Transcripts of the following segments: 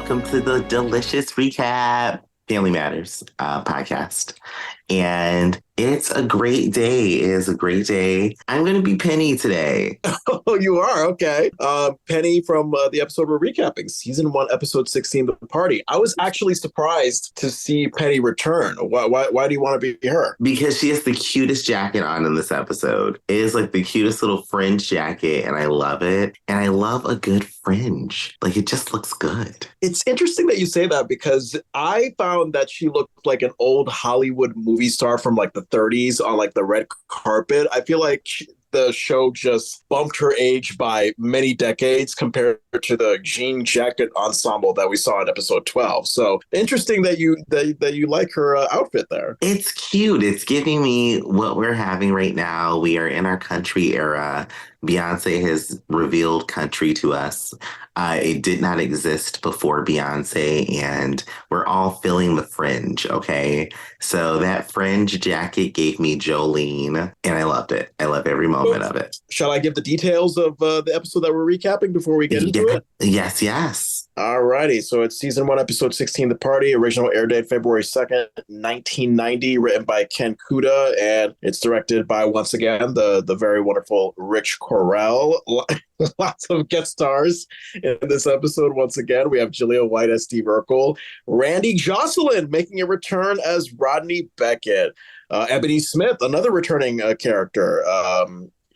welcome to the Delicious Recap Family Matters podcast. And it's a great day. It is a great day. I'm going to be Penny today. Oh, you are? Okay. Penny from the episode we're recapping, season 1, episode 16, The Party. I was actually surprised to see Penny return. Why do you want to be her? Because she has the cutest jacket on in this episode. It is like the cutest little fringe jacket, and I love it. And I love a good fringe. Like, it just looks good. It's interesting that you say that because I found that she looked like an old Hollywood movie star from like the 30s on like the red carpet. I feel like the show just bumped her age by many decades compared to the jean jacket ensemble that we saw in episode 12. So interesting that you like her outfit there. It's cute. It's giving me what we're having right now. We are in our country era. Beyonce has revealed country to us. It did not exist before Beyonce, and we're all feeling the fringe, okay? So that fringe jacket gave me Jolene, and I loved it. I love every moment of it. Shall I give the details of the episode that we're recapping before we get into it? Yes. Alrighty, so it's season 1, episode 16, The Party. Original air date February 2nd, 1990, written by Ken Kuda, and it's directed by, once again, the very wonderful Rich Correll. Lots of guest stars in this episode. Once again, we have Jaleel White as Steve Urkel, Randy Jocelyn making a return as Rodney Beckett, Ebony Smith, another returning character.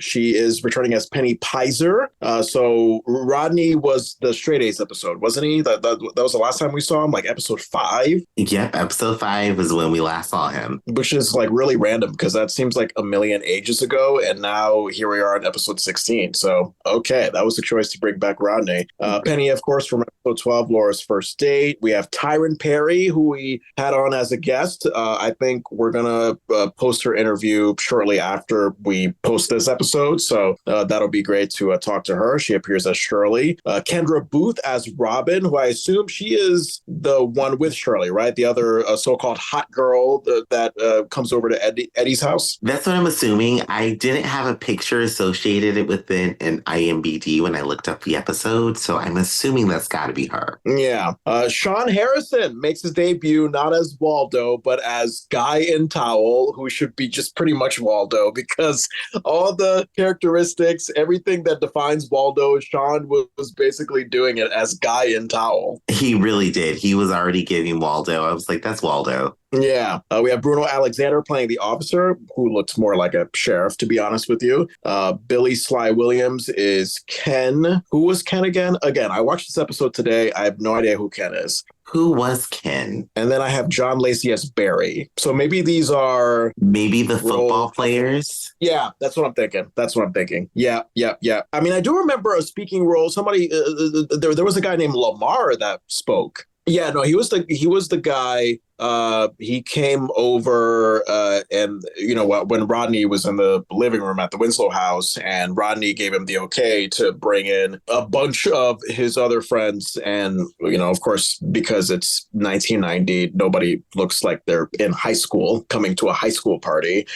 She is returning as Penny Pizer. So Rodney was the Straight A's episode, wasn't he? That was the last time we saw him, like episode 5. Yep, episode 5 is when we last saw him. Which is like really random because that seems like a million ages ago. And now here we are in episode 16. So, okay, that was the choice to bring back Rodney. Penny, of course, from episode 12, Laura's First Date. We have Tyron Perry, who we had on as a guest. I think we're going to post her interview shortly after we post this episode. So that'll be great to talk to her. She appears as Shirley. Kendra Booth as Robin, who I assume she is the one with Shirley, right? The other so-called hot girl that comes over to Eddie's house. That's what I'm assuming. I didn't have a picture associated with an IMBD when I looked up the episode, so I'm assuming that's got to be her. Yeah. Sean Harrison makes his debut not as Waldo, but as Guy in Towel, who should be just pretty much Waldo because all the characteristics, everything that defines Waldo, Sean was basically doing it as Guy in Towel. He really did. He was already giving Waldo. I was like, that's Waldo. Yeah. We have Bruno Alexander playing the officer, who looks more like a sheriff, to be honest with you. Billy Sly Williams is Ken. Who was Ken again? Again, I watched this episode today. I have no idea who Ken is. Who was Ken? And then I have John Lacey as Barry. So maybe these are... Maybe the football players? Yeah, that's what I'm thinking. Yeah. I mean, I do remember a speaking role. Somebody, there was a guy named Lamar that spoke. Yeah, no, he was the guy. He came over and, you know, when Rodney was in the living room at the Winslow house and Rodney gave him the okay to bring in a bunch of his other friends. And, you know, of course, because it's 1990, nobody looks like they're in high school coming to a high school party.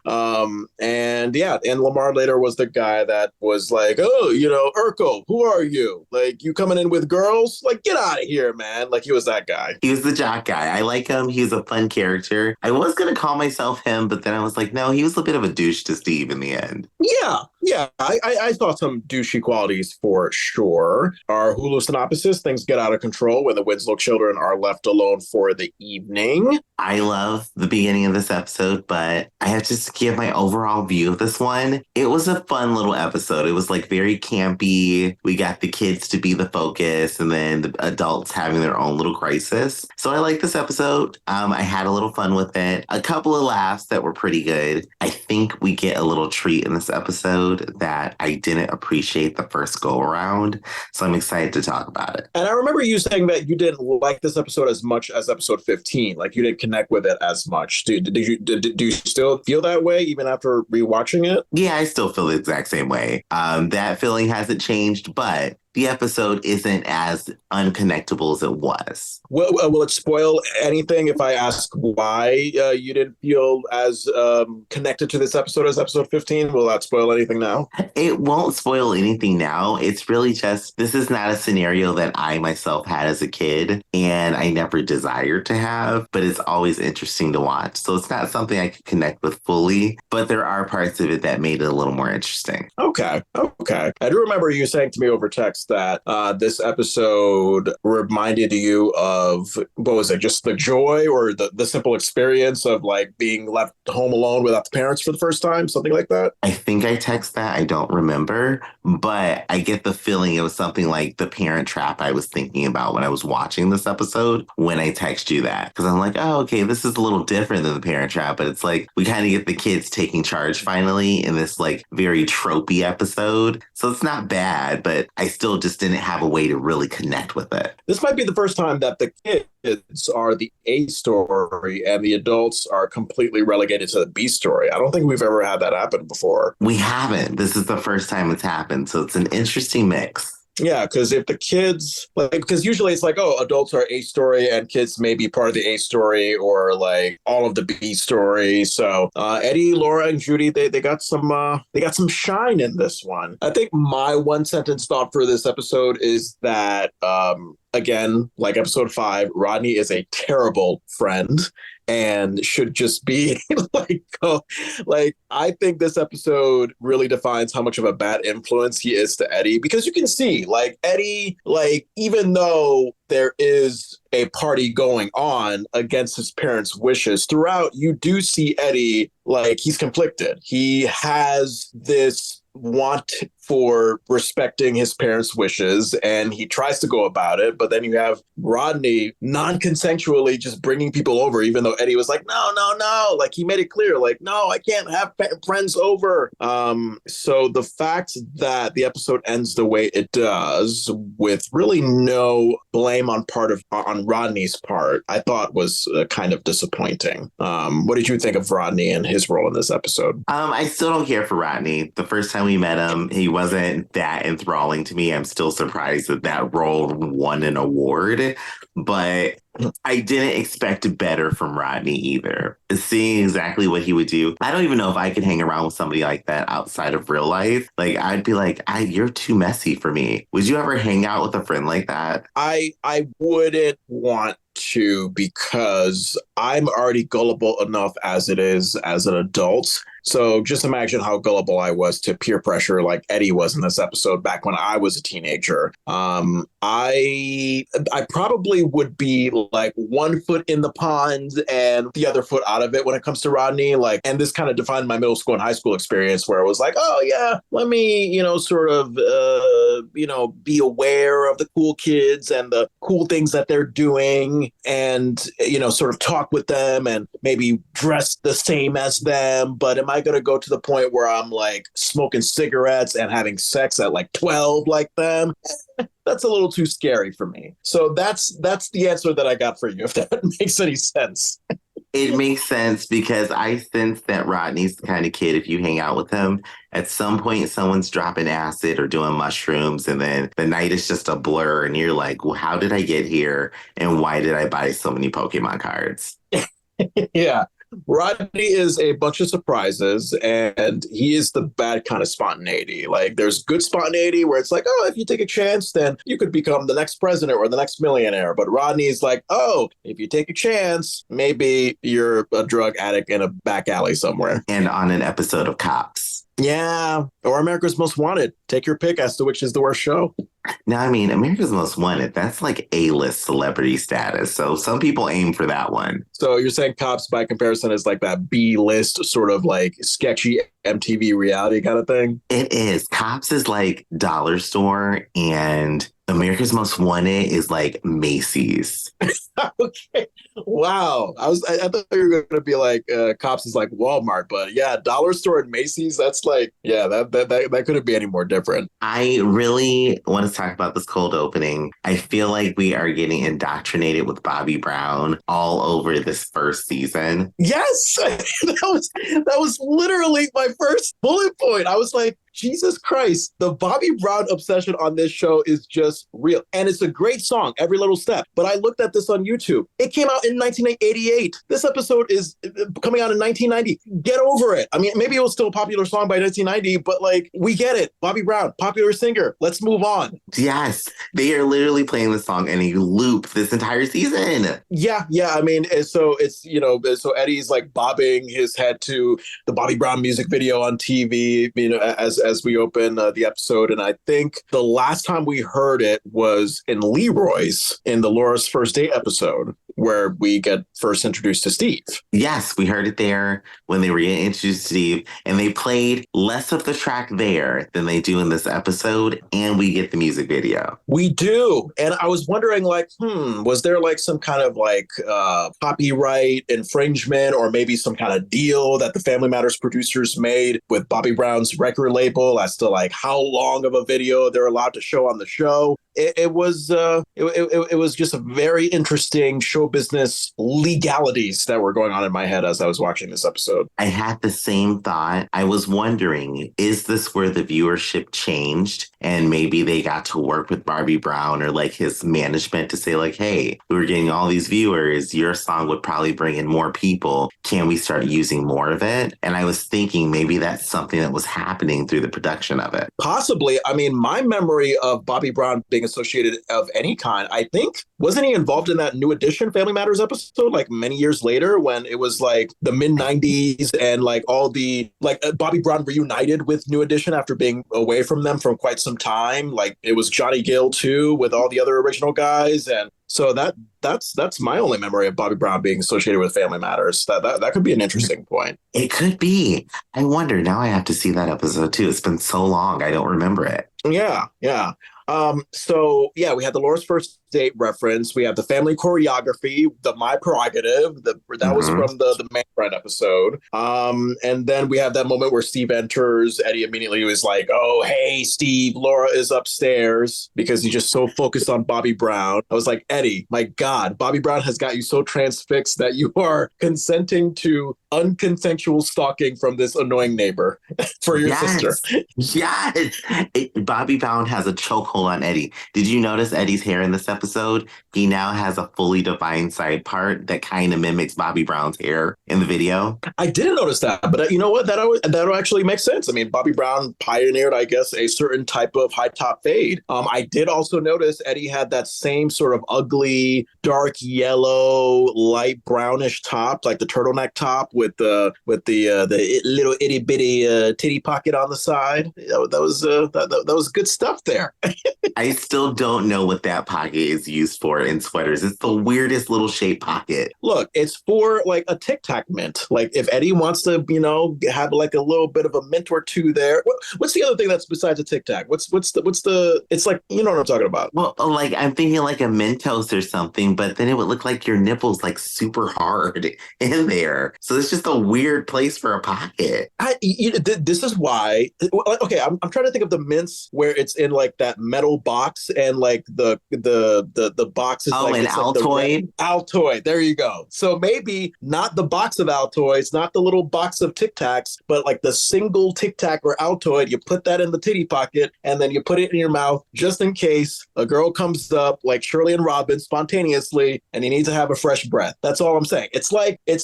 And Lamar later was the guy that was like, oh, you know, Urkel, who are you? Like, you coming in with girls? Like, get out of here, man. Like, he was that guy. He was the jock guy. I like him. He's a fun character. I was going to call myself him, but then I was like, no, he was a bit of a douche to Steve in the end. Yeah. I saw some douchey qualities for sure. Our Hulu synopsis, things get out of control when the Winslow children are left alone for the evening. I love the beginning of this episode, but I have to give my overall view of this one. It was a fun little episode. It was like very campy. We got the kids to be the focus and then the adults having their own little crisis. So I like this episode. I had a little fun with it. A couple of laughs that were pretty good. I think we get a little treat in this episode that I didn't appreciate the first go around. So I'm excited to talk about it. And I remember you saying that you didn't like this episode as much as episode 15. Like you didn't connect with it as much. Do you still feel that way even after rewatching it? Yeah, I still feel the exact same way. That feeling hasn't changed, but the episode isn't as unconnectable as it was. Will it spoil anything if I ask why you didn't feel as connected to this episode as episode 15? Will that spoil anything now? It won't spoil anything now. It's really just, this is not a scenario that I myself had as a kid and I never desired to have, but it's always interesting to watch. So it's not something I could connect with fully, but there are parts of it that made it a little more interesting. Okay. I do remember you saying to me over text that this episode reminded you of, what was it, just the joy or the simple experience of like being left home alone without the parents for the first time, something like that? I think I text that. I don't remember, but I get the feeling it was something like the parent trap I was thinking about when I was watching this episode when I text you that. Because I'm like, oh, okay, this is a little different than the parent trap, but it's like we kind of get the kids taking charge finally in this like very tropey episode. So it's not bad, but I still just didn't have a way to really connect with it. This might be the first time that the kids are the A story and the adults are completely relegated to the B story. I don't think we've ever had that happen before. We haven't. This is the first time it's happened. So it's an interesting mix. Yeah, because if the kids, like, because usually it's like, oh, adults are A story and kids may be part of the A story or like all of the B story. So Eddie, Laura, and Judy, they got some shine in this one. I think my one sentence thought for this episode is that again, like episode 5, Rodney is a terrible friend and should just be like I think this episode really defines how much of a bad influence he is to Eddie, because you can see like Eddie, like even though there is a party going on against his parents' wishes throughout, you do see Eddie like he's conflicted. He has this want for respecting his parents' wishes and he tries to go about it, but then you have Rodney non-consensually just bringing people over, even though Eddie was like, no, like he made it clear, like, no, I can't have friends over. So the fact that the episode ends the way it does with really no blame on Rodney's part, I thought was kind of disappointing. What did you think of Rodney and his role in this episode? I still don't care for Rodney. The first time we met him, he wasn't that enthralling to me. I'm still surprised that role won an award, but I didn't expect better from Rodney either. Seeing exactly what he would do. I don't even know if I could hang around with somebody like that outside of real life. Like, I'd be like, you're too messy for me. Would you ever hang out with a friend like that? I wouldn't want to, because I'm already gullible enough as it is as an adult. So just imagine how gullible I was to peer pressure like Eddie was in this episode back when I was a teenager. I probably would be like one foot in the pond and the other foot out of it when it comes to Rodney. Like, and this kind of defined my middle school and high school experience where it was like, oh yeah, let me, sort of, be aware of the cool kids and the cool things that they're doing and, sort of talk with them and maybe dress the same as them. But am I going to go to the point where I'm like smoking cigarettes and having sex at like 12 like them? That's a little too scary for me. So that's the answer that I got for you, if that makes any sense. It makes sense because I sense that Rodney's the kind of kid, if you hang out with him, at some point someone's dropping acid or doing mushrooms and then the night is just a blur and you're like, well, how did I get here? And why did I buy so many Pokemon cards? Yeah. Rodney is a bunch of surprises and he is the bad kind of spontaneity. Like there's good spontaneity where it's like, oh, if you take a chance, then you could become the next president or the next millionaire. But Rodney is like, oh, if you take a chance, maybe you're a drug addict in a back alley somewhere. And on an episode of Cops. Yeah. Or America's Most Wanted. Take your pick as to which is the worst show. Now, I mean, America's Most Wanted, that's like A-list celebrity status. So some people aim for that one. So you're saying Cops by comparison is like that B-list sort of like sketchy MTV reality kind of thing? It is. Cops is like Dollar Store and America's Most Wanted is like Macy's. Okay. Wow. I thought you were going to be like Cops is like Walmart, but yeah, Dollar Store and Macy's, that's like, yeah, that couldn't be any more different. I really want to talk about this cold opening. I feel like we are getting indoctrinated with Bobby Brown all over this first season. Yes. that was literally my first bullet point. I was like, Jesus Christ, the Bobby Brown obsession on this show is just real. And it's a great song, Every Little Step. But I looked at this on YouTube. It came out in 1988. This episode is coming out in 1990. Get over it. I mean, maybe it was still a popular song by 1990, but like, we get it. Bobby Brown, popular singer. Let's move on. Yes, they are literally playing the song in a loop this entire season. Yeah. I mean, so it's, so Eddie's like bobbing his head to the Bobby Brown music video on TV, as we open the episode. And I think the last time we heard it was in Leroy's in the Laura's First Date episode, where we get first introduced to Steve. Yes, we heard it there when they were introduced to Steve, and they played less of the track there than they do in this episode, and we get the music video. We do. And I was wondering, like, was there like some kind of like copyright infringement or maybe some kind of deal that the Family Matters producers made with Bobby Brown's record label as to like how long of a video they're allowed to show on the show? It was just a very interesting show business legalities that were going on in my head as I was watching this episode. I had the same thought. I was wondering, is this where the viewership changed and maybe they got to work with Bobby Brown or like his management to say like, hey, we were getting all these viewers. Your song would probably bring in more people. Can we start using more of it? And I was thinking maybe that's something that was happening through the production of it. Possibly. I mean, my memory of Bobby Brown being associated of any kind, I think, wasn't he involved in that New Edition Family Matters episode like many years later when it was like the mid 90s and like all the like Bobby Brown reunited with New Edition after being away from them for quite some time. Like it was Johnny Gill too with all the other original guys. And so that's my only memory of Bobby Brown being associated with Family Matters. That could be an interesting point. It could be. I wonder, now I have to see that episode too. It's been so long, I don't remember it. Yeah. So we had the Laura's First Date reference. We have the family choreography, the My Prerogative. That was from the Man Friend episode. And then we have that moment where Steve enters. Eddie immediately was like, "Oh, hey, Steve, Laura is upstairs," because he's just so focused on Bobby Brown. I was like, Eddie, my God, Bobby Brown has got you so transfixed that you are consenting to unconsensual stalking from this annoying neighbor for your sister. Yes. Bobby Brown has a chokehold on Eddie. Did you notice Eddie's hair in this episode? He now has a fully defined side part that kind of mimics Bobby Brown's hair in the video. I didn't notice that, but you know what? That'll actually make sense. I mean, Bobby Brown pioneered, I guess, a certain type of high top fade. I did also notice Eddie had that same sort of ugly, dark yellow, light brownish top, like the turtleneck top with the little itty bitty titty pocket on the side. That was good stuff there. I still don't know what that pocket is used for in sweaters. It's the weirdest little shaped pocket. Look, it's for like a Tic Tac mint. Like if Eddie wants to, have like a little bit of a mint or two there. What's the other thing that's besides a Tic Tac? What's the? It's like, you know what I'm talking about. Well, like I'm thinking like a Mentos or something, but then it would look like your nipples like super hard in there. So it's just a weird place for a pocket. This is why. Okay, I'm trying to think of the mints where it's in like that metal box and like the box is an Altoid. Altoid. There you go. So maybe not the box of Altoids, not the little box of Tic Tacs, but like the single Tic Tac or Altoid. You put that in the titty pocket and then you put it in your mouth just in case a girl comes up like Shirley and Robin spontaneously and you need to have a fresh breath. That's all I'm saying. It's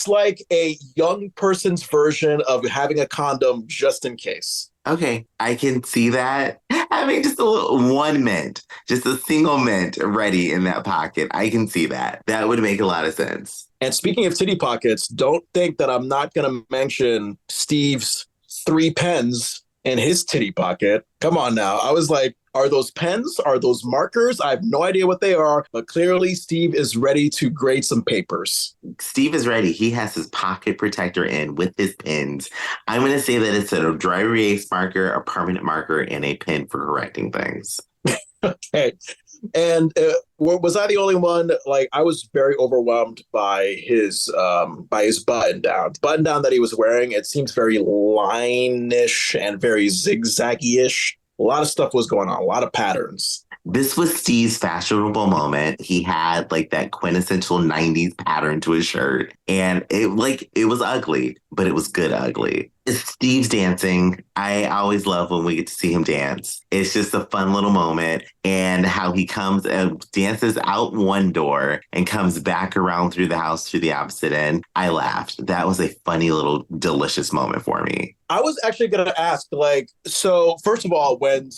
like a young person's version of having a condom just in case. Okay, I can see that. Having just one mint, just a single mint ready in that pocket. I can see that. That would make a lot of sense. And speaking of titty pockets, don't think that I'm not going to mention Steve's 3 pens in his titty pocket. Come on now. I was like, are those pens? Are those markers? I have no idea what they are, but clearly Steve is ready to grade some papers. Steve is ready. He has his pocket protector in with his pens. I'm going to say that it's a dry erase marker, a permanent marker, and a pen for correcting things. Okay. And was I the only one? Like, I was very overwhelmed by his button down. The button down that he was wearing, it seems very line-ish and very zigzaggy-ish. A lot of stuff was going on, a lot of patterns. This was Steve's fashionable moment. He had like that quintessential 90s pattern to his shirt. And it was ugly, but it was good ugly. Steve's dancing. I always love when we get to see him dance. It's just a fun little moment. And how he comes and dances out one door and comes back around through the house to the opposite end. I laughed. That was a funny little delicious moment for me. I was actually going to ask, like, so first of all, when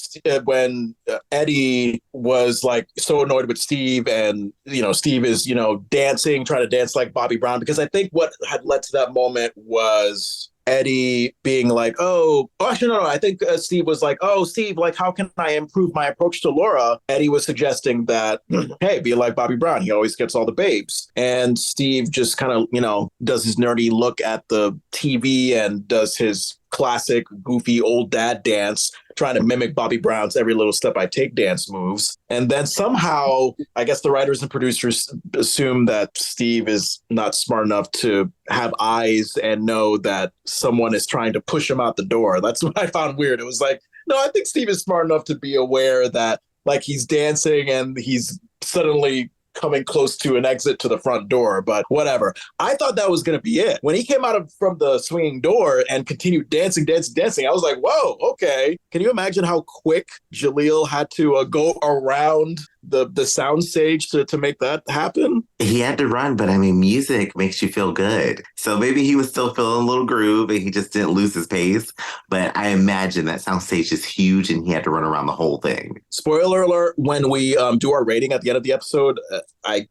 Eddie was like so annoyed with Steve, and Steve is dancing, trying to dance like Bobby Brown, because I think what had led to that moment was Eddie being like, oh, actually, no. I think Steve was like, oh, Steve, like, how can I improve my approach to Laura? Eddie was suggesting that, hey, be like Bobby Brown. He always gets all the babes. And Steve just kind of, does his nerdy look at the TV and does his classic goofy old dad dance, trying to mimic Bobby Brown's every little step I take dance moves. And then somehow, I guess the writers and producers assume that Steve is not smart enough to have eyes and know that someone is trying to push him out the door. That's what I found weird. It was like, no, I think Steve is smart enough to be aware that, like, he's dancing and he's suddenly coming close to an exit to the front door, but whatever. I thought that was going to be it. When he came out from the swinging door and continued dancing, I was like, whoa, okay. Can you imagine how quick Jaleel had to go around the sound stage to make that happen? He had to run, but I mean, music makes you feel good. So maybe he was still feeling a little groove and he just didn't lose his pace. But I imagine that sound stage is huge and he had to run around the whole thing. Spoiler alert, when we do our rating at the end of the episode,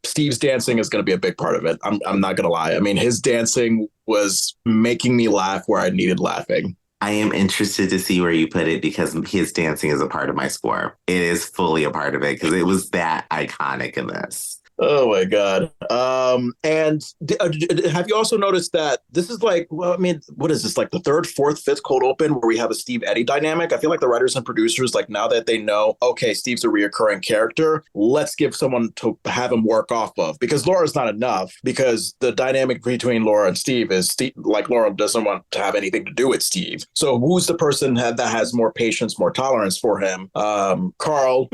Steve's dancing is going to be a big part of it. I'm not going to lie. I mean, his dancing was making me laugh where I needed laughing. I am interested to see where you put it because his dancing is a part of my score. It is fully a part of it because it was that iconic in this. Oh my God. And have you also noticed that this is like, well, I mean, what is this, like the third, fourth, fifth cold open where we have a Steve Eddie dynamic? I feel like the writers and producers, like, now that they know, okay, Steve's a reoccurring character, let's give someone to have him work off of, because Laura's not enough, because the dynamic between Laura and Steve is like Laura doesn't want to have anything to do with Steve. So who's the person that has more patience, more tolerance for him? Carl,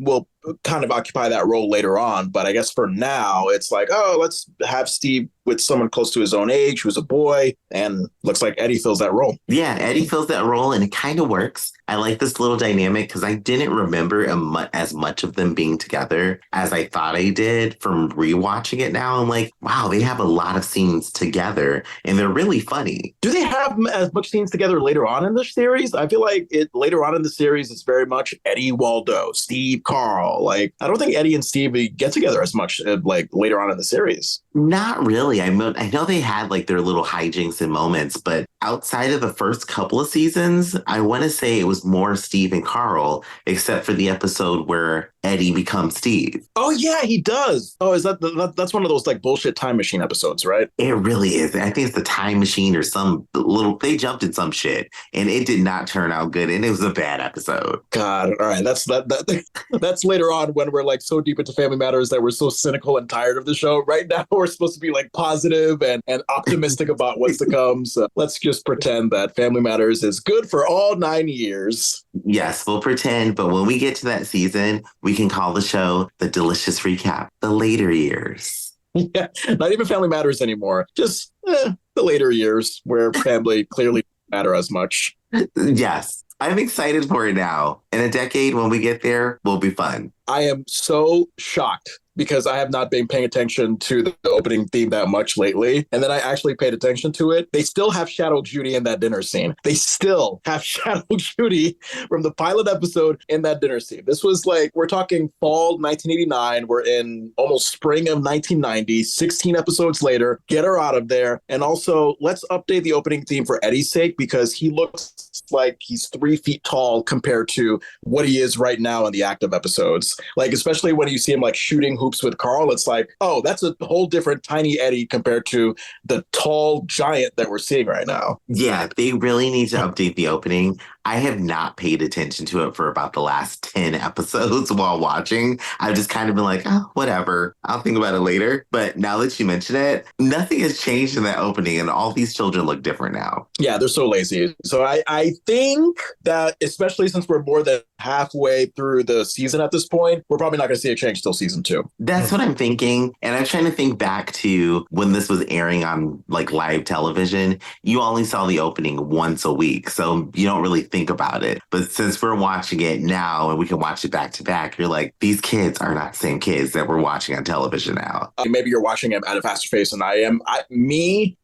will kind of occupy that role later on. But I guess for now, it's like, oh, let's have Steve with someone close to his own age who's a boy, and looks like Eddie fills that role. Yeah, Eddie fills that role, and it kind of works. I like this little dynamic because I didn't remember as much of them being together as I thought I did from rewatching it now. I'm like, wow, they have a lot of scenes together, and they're really funny. Do they have as much scenes together later on in the series? I feel like later on in the series, it's very much Eddie, Waldo, Steve, Carl. Like, I don't think Eddie and Steve get together as much like later on in the series. Not really. I know they had like their little hijinks and moments, but outside of the first couple of seasons, I want to say it was more Steve and Carl, except for the episode where Eddie becomes Steve. Oh, yeah, he does. Oh, is that's one of those like bullshit time machine episodes, right? It really is. I think it's the time machine or some little, they jumped in some shit and it did not turn out good. And it was a bad episode. God. All right. That's later on when we're like so deep into Family Matters that we're so cynical and tired of the show. Right now, we're supposed to be like positive and optimistic about what's to come. So let's just pretend that Family Matters is good for all 9 years. Yes, we'll pretend. But when we get to that season, we can call the show The Delicious Recap, the later years. Yeah, not even Family Matters anymore. Just the later years where family clearly doesn't matter as much. Yes, I'm excited for it now. In a decade, when we get there, will be fun. I am so shocked because I have not been paying attention to the opening theme that much lately. And then I actually paid attention to it. They still have Shadow Judy in that dinner scene. They still have Shadow Judy from the pilot episode in that dinner scene. This was like, we're talking fall 1989. We're in almost spring of 1990, 16 episodes later. Get her out of there. And also, let's update the opening theme for Eddie's sake, because he looks like he's 3 feet tall compared to what he is right now in the active episodes. Like, especially when you see him like shooting hoops with Carl, it's like, oh, that's a whole different tiny Eddie compared to the tall giant that we're seeing right now. Yeah, they really need to update the opening. I have not paid attention to it for about the last 10 episodes while watching. I've just kind of been like, oh, whatever. I'll think about it later. But now that you mention it, nothing has changed in that opening, and all these children look different now. Yeah, they're so lazy. So I think that, especially since we're more than halfway through the season at this point, we're probably not going to see a change till season 2. That's what I'm thinking. And I'm trying to think back to when this was airing on like live television. You only saw the opening once a week, so you don't really think about it. But since we're watching it now and we can watch it back to back, you're like, these kids are not the same kids that we're watching on television now. Maybe you're watching them at a faster pace than I am.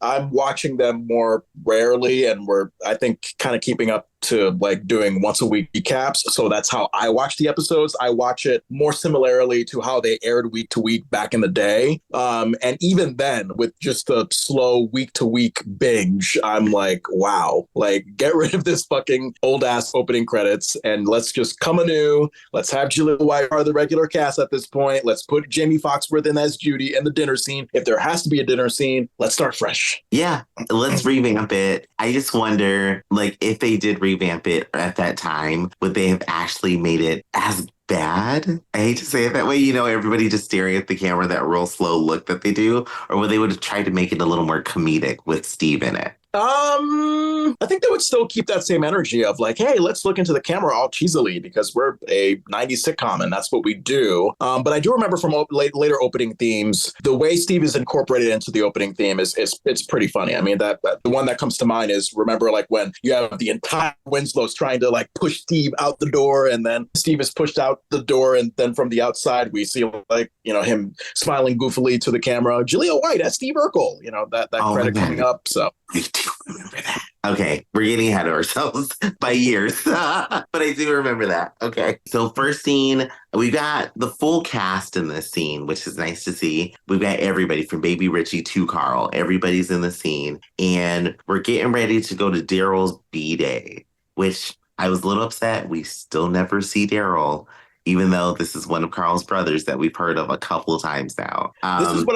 I'm watching them more rarely, and I think, kind of keeping up to like doing once a week recaps. So that's how I watch the episodes. I watch it more similarly to how they aired week to week back in the day. And even then, with just the slow week to week binge, I'm like, wow, like get rid of this fucking old ass opening credits and let's just come anew. Let's have Julia White are the regular cast at this point. Let's put Jamie Foxworth in as Judy in the dinner scene. If there has to be a dinner scene, let's start fresh. Yeah, let's revamp it. I just wonder, like, if they did revamp it at that time, would they have actually made it as bad? I hate to say it that way, everybody just staring at the camera, that real slow look that they do, or would they would have tried to make it a little more comedic with Steve in it? I think they would still keep that same energy of like, hey, let's look into the camera all cheesily because we're a 90s sitcom and that's what we do. But I do remember from later opening themes, the way Steve is incorporated into the opening theme is it's pretty funny. I mean, that the one that comes to mind is, remember, like when you have the entire Winslow's trying to like push Steve out the door, and then Steve is pushed out the door, and then from the outside we see like him smiling goofily to the camera, Julia White as Steve Urkel. That credit coming up. So. I do remember that. Okay, we're getting ahead of ourselves by years, but I do remember that. Okay, so first scene, we got the full cast in this scene, which is nice to see. We've got everybody from Baby Richie to Carl. Everybody's in the scene, and we're getting ready to go to Daryl's B-Day, which I was a little upset. We still never see Daryl, even though this is one of Carl's brothers that we've heard of a couple of times now. This is what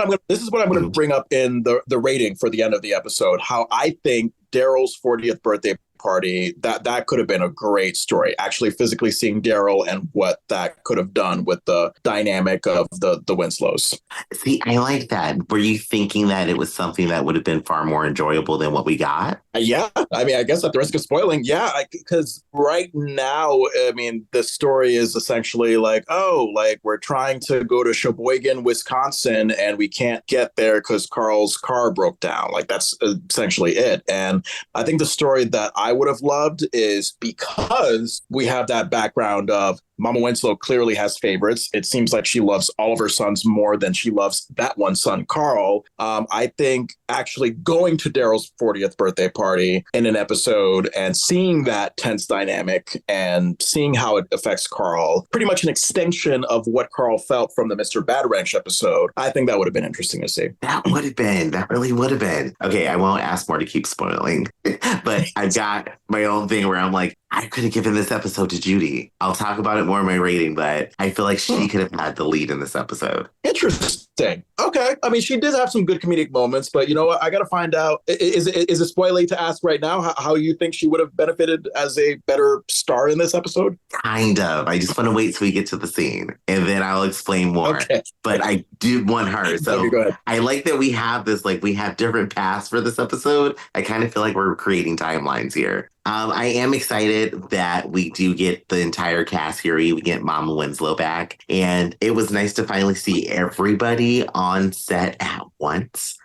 I'm going to bring up in the rating for the end of the episode. How I think Daryl's 40th birthday party, that could have been a great story. Actually, physically seeing Daryl and what that could have done with the dynamic of the Winslows. See, I like that. Were you thinking that it was something that would have been far more enjoyable than what we got? Yeah, I mean, I guess at the risk of spoiling, yeah, because right now, I mean, the story is essentially like, oh, like we're trying to go to Sheboygan, Wisconsin, and we can't get there because Carl's car broke down. Like that's essentially it. And I think the story that I would have loved is, because we have that background of Mama Winslow clearly has favorites. It seems like she loves all of her sons more than she loves that one son, Carl. I think actually going to Daryl's 40th birthday party in an episode and seeing that tense dynamic and seeing how it affects Carl, pretty much an extension of what Carl felt from the Mr. Bad Ranch episode, I think that would have been interesting to see. That would have been. That really would have been. Okay, I won't ask more to keep spoiling, but I've got my own thing where I'm like, I could have given this episode to Judy. I'll talk about it more in my rating, but I feel like she could have had the lead in this episode. Interesting. Okay. I mean, she did have some good comedic moments, but you know what? I got to find out. Is it spoiling to ask right now how you think she would have benefited as a better star in this episode? Kind of. I just want to wait till we get to the scene, and then I'll explain more. Okay. But I do want her. So okay, go ahead. I like that we have this, like we have different paths for this episode. I kind of feel like we're creating timelines here. I am excited that we do get the entire cast here. We get Mama Winslow back. And it was nice to finally see everybody on set at once,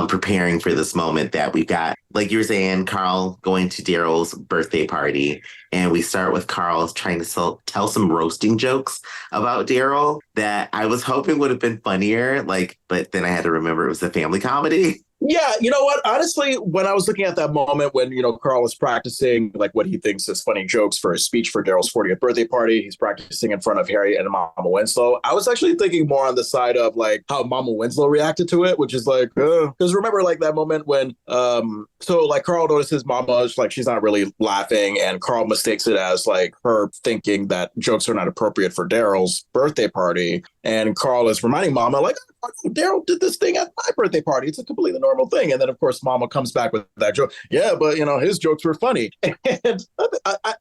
preparing for this moment that we've got. Like you were saying, Carl going to Daryl's birthday party. And we start with Carl trying to tell some roasting jokes about Daryl that I was hoping would have been funnier. But then I had to remember it was a family comedy. Yeah, you know what? Honestly, when I was looking at that moment when, Carl was practicing like what he thinks is funny jokes for his speech for Daryl's 40th birthday party, he's practicing in front of Harry and Mama Winslow. I was actually thinking more on the side of like how Mama Winslow reacted to it, which is like, because remember like that moment when, so like Carl notices Mama, like she's not really laughing, and Carl mistakes it as like her thinking that jokes are not appropriate for Daryl's birthday party. And Carl is reminding Mama like, Daryl did this thing at my birthday party. It's a completely normal normal thing. And then, of course, Mama comes back with that joke. Yeah, but, his jokes were funny. And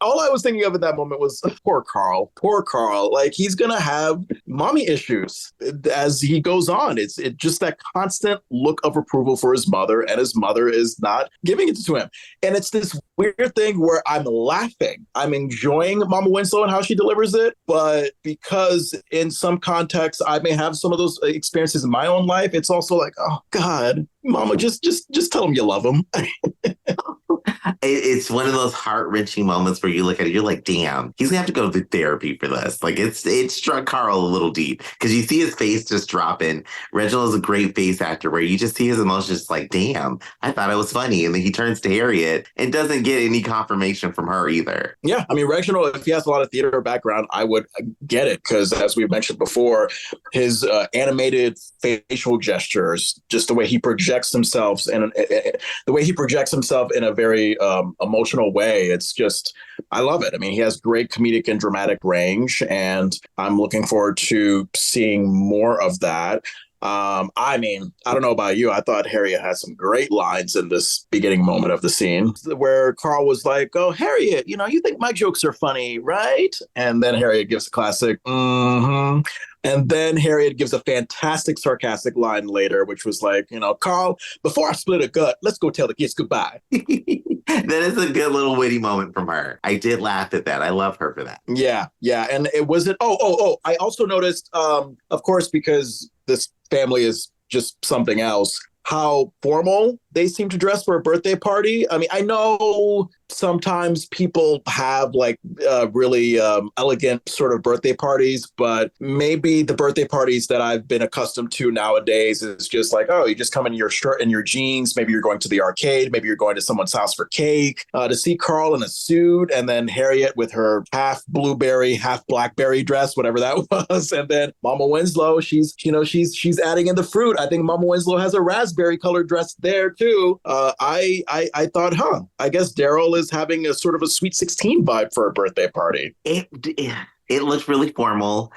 all I was thinking of in that moment was, poor Carl. Poor Carl. Like, he's going to have mommy issues as he goes on. It's just that constant look of approval for his mother, and his mother is not giving it to him. And it's this weird thing where I'm laughing. I'm enjoying Mama Winslow and how she delivers it, but because in some contexts I may have some of those experiences in my own life, it's also like, oh God, Mama, just tell him you love him. It's one of those heart-wrenching moments where you look at it, you're like, damn, he's gonna have to go to therapy for this. Like, it struck Carl a little deep because you see his face just dropping. Reginald is a great face actor where you just see his emotions just like, damn, I thought it was funny. And then he turns to Harriet and doesn't get any confirmation from her either. Yeah, I mean, Reginald, if he has a lot of theater background, I would get it because, as we mentioned before, his animated facial gestures, just the way he projects himself and the way he projects himself in a very emotional way. It's just, I love it. I mean, he has great comedic and dramatic range, and I'm looking forward to seeing more of that. I mean, I don't know about you. I thought Harriet had some great lines in this beginning moment of the scene where Carl was like, oh, Harriet, you think my jokes are funny, right? And then Harriet gives a classic, mm-hmm. And then Harriet gives a fantastic sarcastic line later, which was like, Carl, before I split a gut, let's go tell the kids goodbye. That is a good little witty moment from her. I did laugh at that. I love her for that. Yeah. And it wasn't. Oh. I also noticed, of course, because this family is just something else, how formal they seem to dress for a birthday party. I mean, I know sometimes people have like really elegant sort of birthday parties, but maybe the birthday parties that I've been accustomed to nowadays is just like, oh, you just come in your shirt and your jeans. Maybe you're going to the arcade. Maybe you're going to someone's house for cake. To see Carl in a suit, and then Harriet with her half blueberry, half blackberry dress, whatever that was. And then Mama Winslow, she's adding in the fruit. I think Mama Winslow has a raspberry colored dress there too. I thought, I guess Daryl is having a sort of a Sweet 16 vibe for a birthday party. It looked really formal.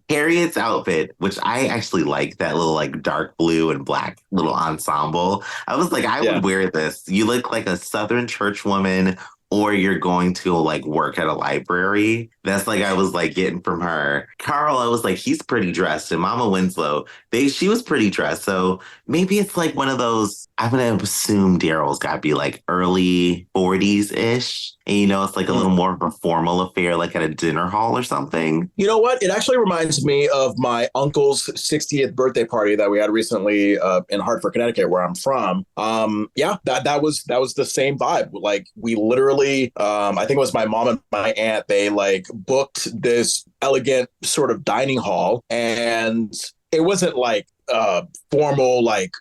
Harriet's outfit, which I actually like, that little like dark blue and black little ensemble. I was like, I would wear this. You look like a Southern church woman, or you're going to like work at a library. That's like, I was like getting from her. Carl, I was like, he's pretty dressed. And Mama Winslow, she was pretty dressed. So maybe it's like one of those, I'm going to assume Daryl's got to be like early 40s-ish. And, it's like a little more of a formal affair, like at a dinner hall or something. You know what? It actually reminds me of my uncle's 60th birthday party that we had recently in Hartford, Connecticut, where I'm from. That was the same vibe. Like, we literally, I think it was my mom and my aunt, they like booked this elegant sort of dining hall, and it wasn't like formal, like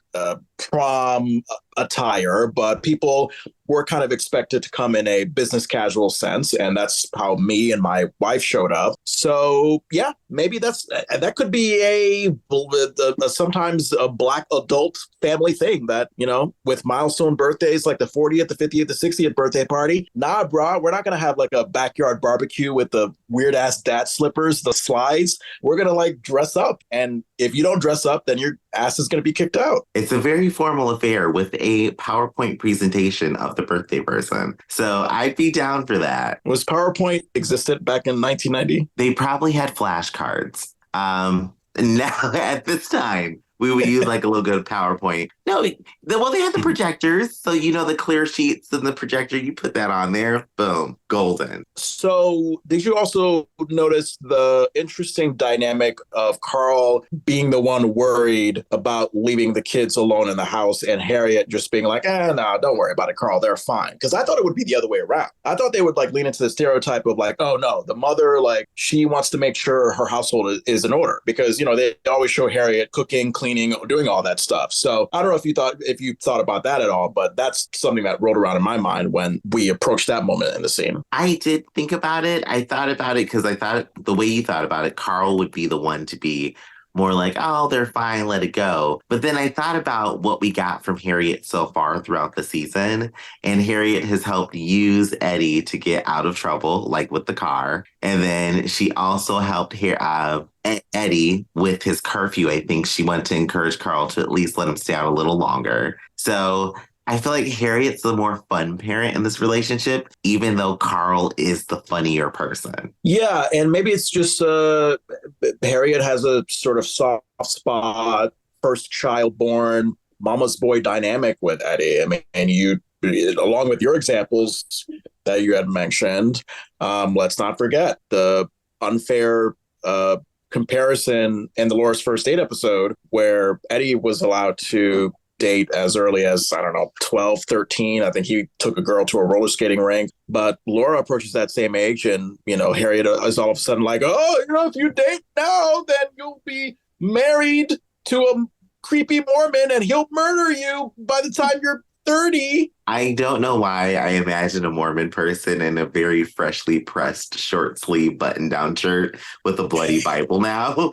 prom attire, but people were kind of expected to come in a business casual sense, and that's how me and my wife showed up. So yeah, maybe that could be a sometimes a Black adult family thing that, with milestone birthdays like the 40th, the 50th, the 60th birthday party. Nah, bro, we're not gonna have like a backyard barbecue with the weird ass dad slippers, the slides. We're gonna like dress up, and if you don't dress up, then your ass is gonna be kicked out. It's a very formal affair with a PowerPoint presentation of the birthday person. So I'd be down for that. Was PowerPoint existed back in 1990? They probably had flashcards. Now at this time, we would use like a little good PowerPoint. No, they had the projectors. So, the clear sheets and the projector, you put that on there. Boom, golden. So did you also notice the interesting dynamic of Carl being the one worried about leaving the kids alone in the house, and Harriet just being like, no, don't worry about it, Carl, they're fine? Because I thought it would be the other way around. I thought they would like lean into the stereotype of like, oh no, the mother, like, she wants to make sure her household is in order, because, they always show Harriet cooking, cleaning, doing all that stuff. So I don't know if you thought about that at all, but that's something that rolled around in my mind when we approached that moment in the scene. I did think about it. I thought about it because I thought the way you thought about it, Carl would be the one to be more like, oh, they're fine, let it go. But then I thought about what we got from Harriet so far throughout the season. And Harriet has helped use Eddie to get out of trouble, like with the car. And then she also helped Eddie with his curfew. I think she wanted to encourage Carl to at least let him stay out a little longer. So I feel like Harriet's the more fun parent in this relationship, even though Carl is the funnier person. Yeah, and maybe it's just Harriet has a sort of soft spot, first child born, mama's boy dynamic with Eddie. I mean, and you, along with your examples that you had mentioned, let's not forget the unfair comparison in the Laura's First Date episode where Eddie was allowed to date as early as, I don't know, 12, 13. I think he took a girl to a roller skating rink. But Laura approaches that same age and, Harriet is all of a sudden like, oh, if you date now, then you'll be married to a creepy Mormon and he'll murder you by the time you're 30. I don't know why I imagine a Mormon person in a very freshly pressed short sleeve button down shirt with a bloody Bible now.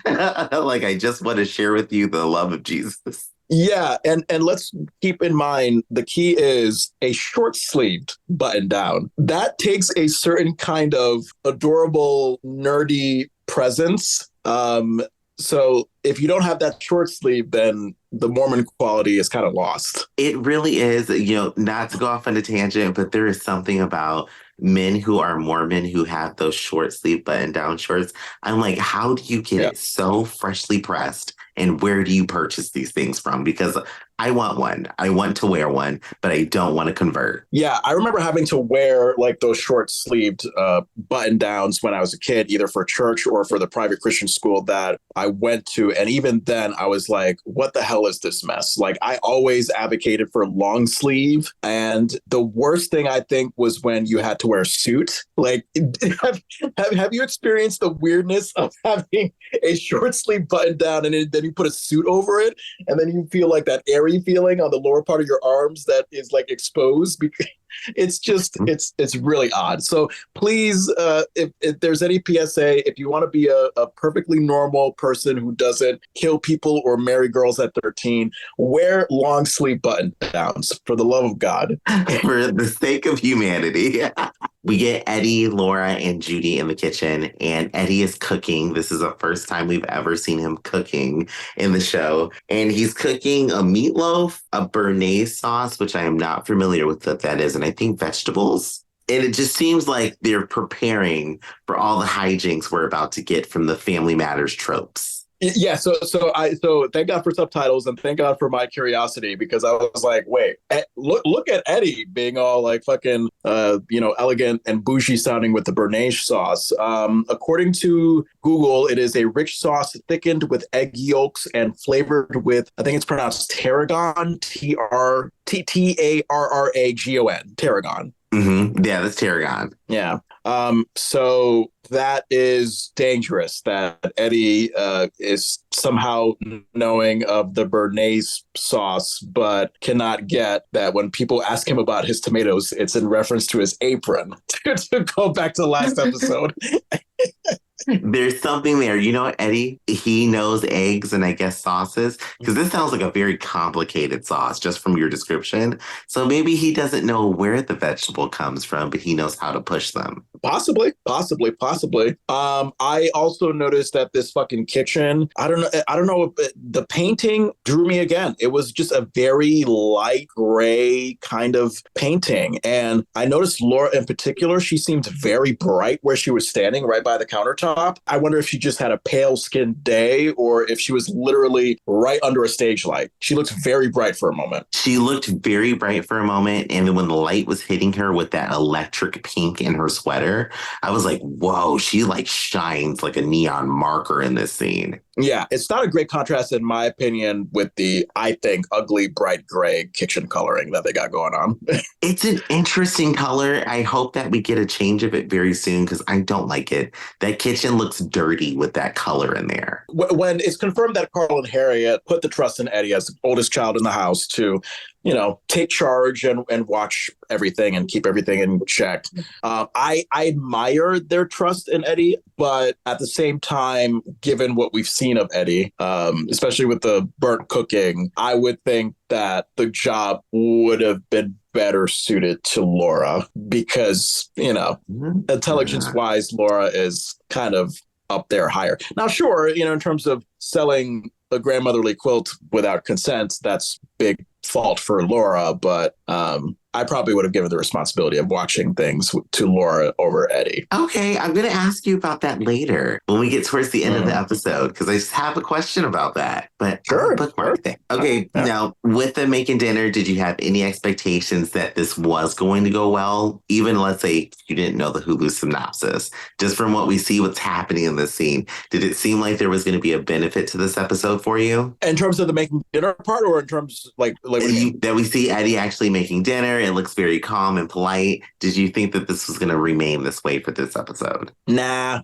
Like, I just want to share with you the love of Jesus. Yeah, and let's keep in mind the key is a short sleeved button down. That takes a certain kind of adorable, nerdy presence. So if you don't have that short sleeve, then the Mormon quality is kind of lost. It really is, not to go off on a tangent, but there is something about men who are Mormon who have those short sleeve button down shorts. I'm like, how do you get it so freshly pressed? And where do you purchase these things from? Because I want one. I want to wear one, but I don't want to convert. Yeah, I remember having to wear like those short sleeved button downs when I was a kid, either for church or for the private Christian school that I went to. And even then I was like, what the hell is this mess? Like, I always advocated for long sleeve. And the worst thing I think was when you had to wear a suit. Like, have you experienced the weirdness of having a short sleeve button down and then you put a suit over it and then you feel like that airy feeling on the lower part of your arms that is like exposed? Because it's just it's really odd. So please, if there's any PSA, if you want to be a perfectly normal person who doesn't kill people or marry girls at 13, wear long sleeve button downs, for the love of God. For the sake of humanity. We get Eddie, Laura, and Judy in the kitchen, and Eddie is cooking. This is the first time we've ever seen him cooking in the show. And he's cooking a meatloaf, a béarnaise sauce, which I am not familiar with what that is, and I think vegetables. And it just seems like they're preparing for all the hijinks we're about to get from the Family Matters tropes. Yeah, so thank God for subtitles and thank God for my curiosity, because I was like, wait, look at Eddie being all like fucking elegant and bougie sounding with the béarnaise sauce. According to Google, it is a rich sauce thickened with egg yolks and flavored with, I think it's pronounced tarragon, Tarragon, tarragon. Mm-hmm. Yeah, that's tarragon. Yeah. So that is dangerous that Eddie is somehow knowing of the béarnaise sauce, but cannot get that when people ask him about his tomatoes, it's in reference to his apron. To go back to the last episode. There's something there. You know what, Eddie? He knows eggs and I guess sauces, because this sounds like a very complicated sauce just from your description. So maybe he doesn't know where the vegetable comes from, but he knows how to push them. Possibly. I also noticed that this fucking kitchen, I don't know, the painting drew me again. It was just a very light gray kind of painting. And I noticed Laura in particular, she seemed very bright where she was standing right by the countertop. I wonder if she just had a pale skinned day or if she was literally right under a stage light. She looked very bright for a moment. She looked very bright for a moment. And then when the light was hitting her with that electric pink in her sweater, I was like, whoa, she like shines like a neon marker in this scene. Yeah, it's not a great contrast, in my opinion, with the, I think, ugly, bright gray kitchen coloring that they got going on. It's an interesting color. I hope that we get a change of it very soon because I don't like it. That kitchen looks dirty with that color in there. When it's confirmed that Carl and Harriet put the trust in Eddie as the oldest child in the house to take charge and watch everything and keep everything in check. I admire their trust in Eddie, but at the same time, given what we've seen of Eddie, especially with the burnt cooking, I would think that the job would have been better suited to Laura because, intelligence wise, Laura is kind of up there higher. Now, sure, in terms of selling a grandmotherly quilt without consent, that's big fault for Laura, but I probably would have given the responsibility of watching things to Laura over Eddie. Okay, I'm going to ask you about that later when we get towards the end of the episode, because I just have a question about that. But sure, bookmark thing. Okay, now with the making dinner, did you have any expectations that this was going to go well? Even let's say you didn't know the Hulu synopsis, just from what we see, what's happening in this scene, did it seem like there was going to be a benefit to this episode for you? In terms of the making dinner part, or in terms like that we see Eddie actually making dinner? It looks very calm and polite. Did you think that this was going to remain this way for this episode? Nah.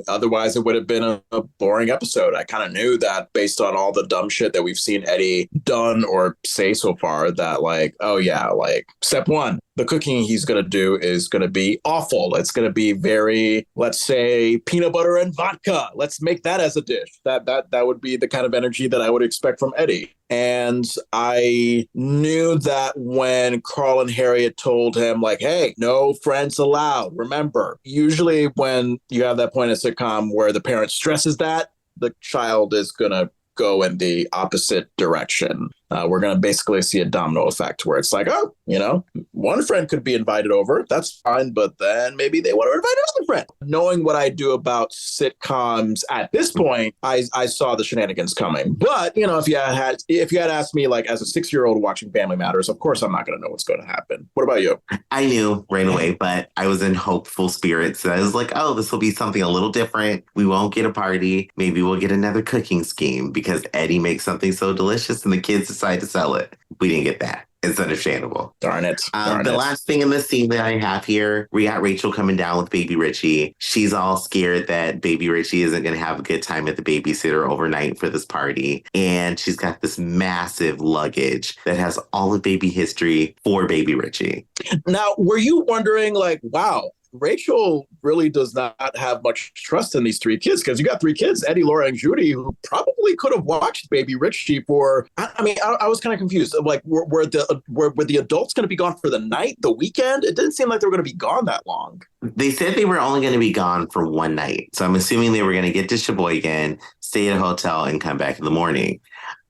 Otherwise, it would have been a boring episode. I kind of knew that based on all the dumb shit that we've seen Eddie done or say so far, that step one, the cooking he's going to do is going to be awful. It's going to be very, let's say, peanut butter and vodka. Let's make that as a dish. That would be the kind of energy that I would expect from Eddie. And I knew that when Carl and Harriet told him, like, hey, no friends allowed. Remember, usually when you have that point in a sitcom where the parent stresses that, the child is going to go in the opposite direction. We're going to basically see a domino effect where it's like, one friend could be invited over. That's fine. But then maybe they want to invite another friend. Knowing what I do about sitcoms at this point, I saw the shenanigans coming. But, if you had asked me, like, as a 6-year-old watching Family Matters, of course, I'm not going to know what's going to happen. What about you? I knew right away, but I was in hopeful spirits. I was like, oh, this will be something a little different. We won't get a party. Maybe we'll get another cooking scheme because Eddie makes something so delicious and the kids decide to sell it. We didn't get that. It's understandable. Darn it. Last thing in the scene that I have here, we got Rachel coming down with baby Richie. She's all scared that baby Richie isn't going to have a good time at the babysitter overnight for this party. And she's got this massive luggage that has all of baby history for baby Richie. Now, were you wondering, like, wow, Rachel really does not have much trust in these 3 kids, because you got 3 kids, Eddie, Laura, and Judy, who probably could have watched baby Richie for, I was kind of confused. Like, were the adults going to be gone for the night, the weekend? It didn't seem like they were going to be gone that long. They said they were only going to be gone for one night. So I'm assuming they were going to get to Sheboygan, stay at a hotel, and come back in the morning.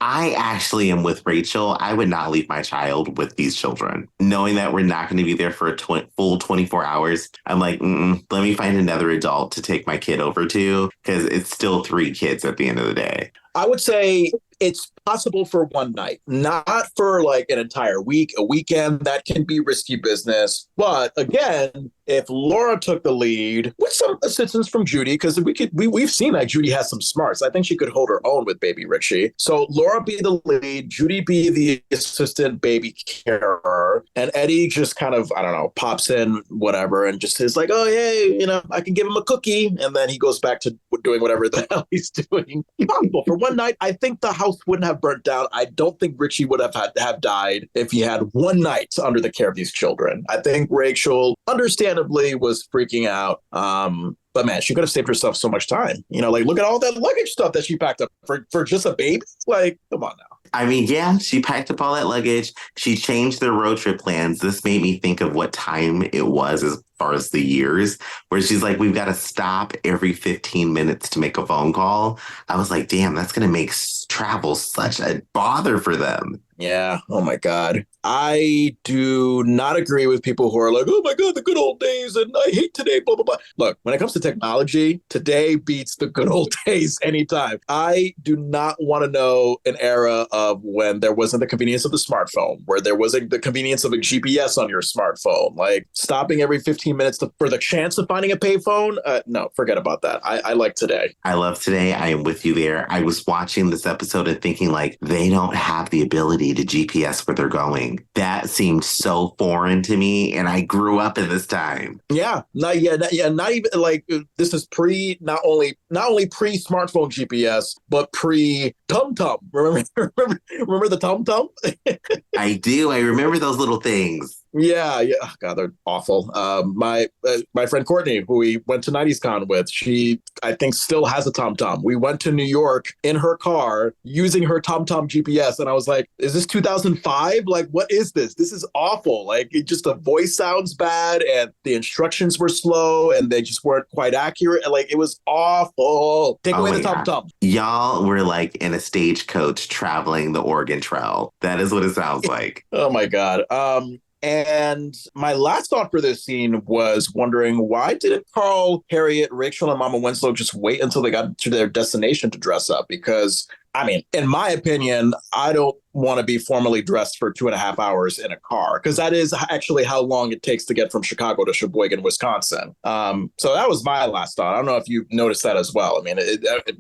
I actually am with Rachel. I would not leave my child with these children. Knowing that we're not going to be there for a full 24 hours, I'm like, let me find another adult to take my kid over to, because it's still 3 kids at the end of the day. I would say it's possible for one night, not for like an entire week, a weekend. That can be risky business. But again, if Laura took the lead with some assistance from Judy, because we've seen that Judy has some smarts. I think she could hold her own with baby Richie. So Laura be the lead, Judy be the assistant baby carer, and Eddie just kind of, I don't know, pops in, whatever, and just is like, oh, hey, I can give him a cookie. And then he goes back to doing whatever the hell he's doing. Possible for one night. I think the house wouldn't have burnt down. I don't think Richie would have died if he had one night under the care of these children. I think Rachel understandably was freaking out. But man, she could have saved herself so much time. Like, look at all that luggage stuff that she packed up for just a baby. Like, come on now. I mean, yeah, she packed up all that luggage. She changed their road trip plans. This made me think of what time it was as far as the years, where she's like, we've got to stop every 15 minutes to make a phone call. I was like, damn, that's going to make travel such a bother for them. Yeah. Oh, my God. I do not agree with people who are like, oh, my God, the good old days, and I hate today, blah, blah, blah. Look, when it comes to technology, today beats the good old days anytime. I do not want to know an era of when there wasn't the convenience of the smartphone, where there wasn't the convenience of a GPS on your smartphone. Like, stopping every 15 15 minutes for the chance of finding a payphone. No, forget about that. I like Today. I love Today. I am with you there. I was watching this episode and thinking like they don't have the ability to GPS where they're going. That seemed so foreign to me, and I grew up in this time. Yeah, not even like this is not only pre smartphone GPS, but pre TomTom. Remember the TomTom? I do. I remember those little things. Yeah. Oh, God, they're awful. My friend Courtney, who we went to 90s Con with, she, I think, still has a TomTom. We went to New York in her car using her TomTom GPS. And I was like, is this 2005? Like, what is this? This is awful. Like, the voice sounds bad and the instructions were slow and they just weren't quite accurate. And like, it was awful. Take away the TomTom. Y'all were like in a stagecoach traveling the Oregon Trail. That is what it sounds like. Oh, my God. And my last thought for this scene was wondering, why didn't Carl, Harriet, Rachel, and Mama Winslow just wait until they got to their destination to dress up? Because, I mean, in my opinion, I don't want to be formally dressed for 2.5 hours in a car, because that is actually how long it takes to get from Chicago to Sheboygan, Wisconsin. So that was my last thought. I don't know if you noticed that as well. I mean,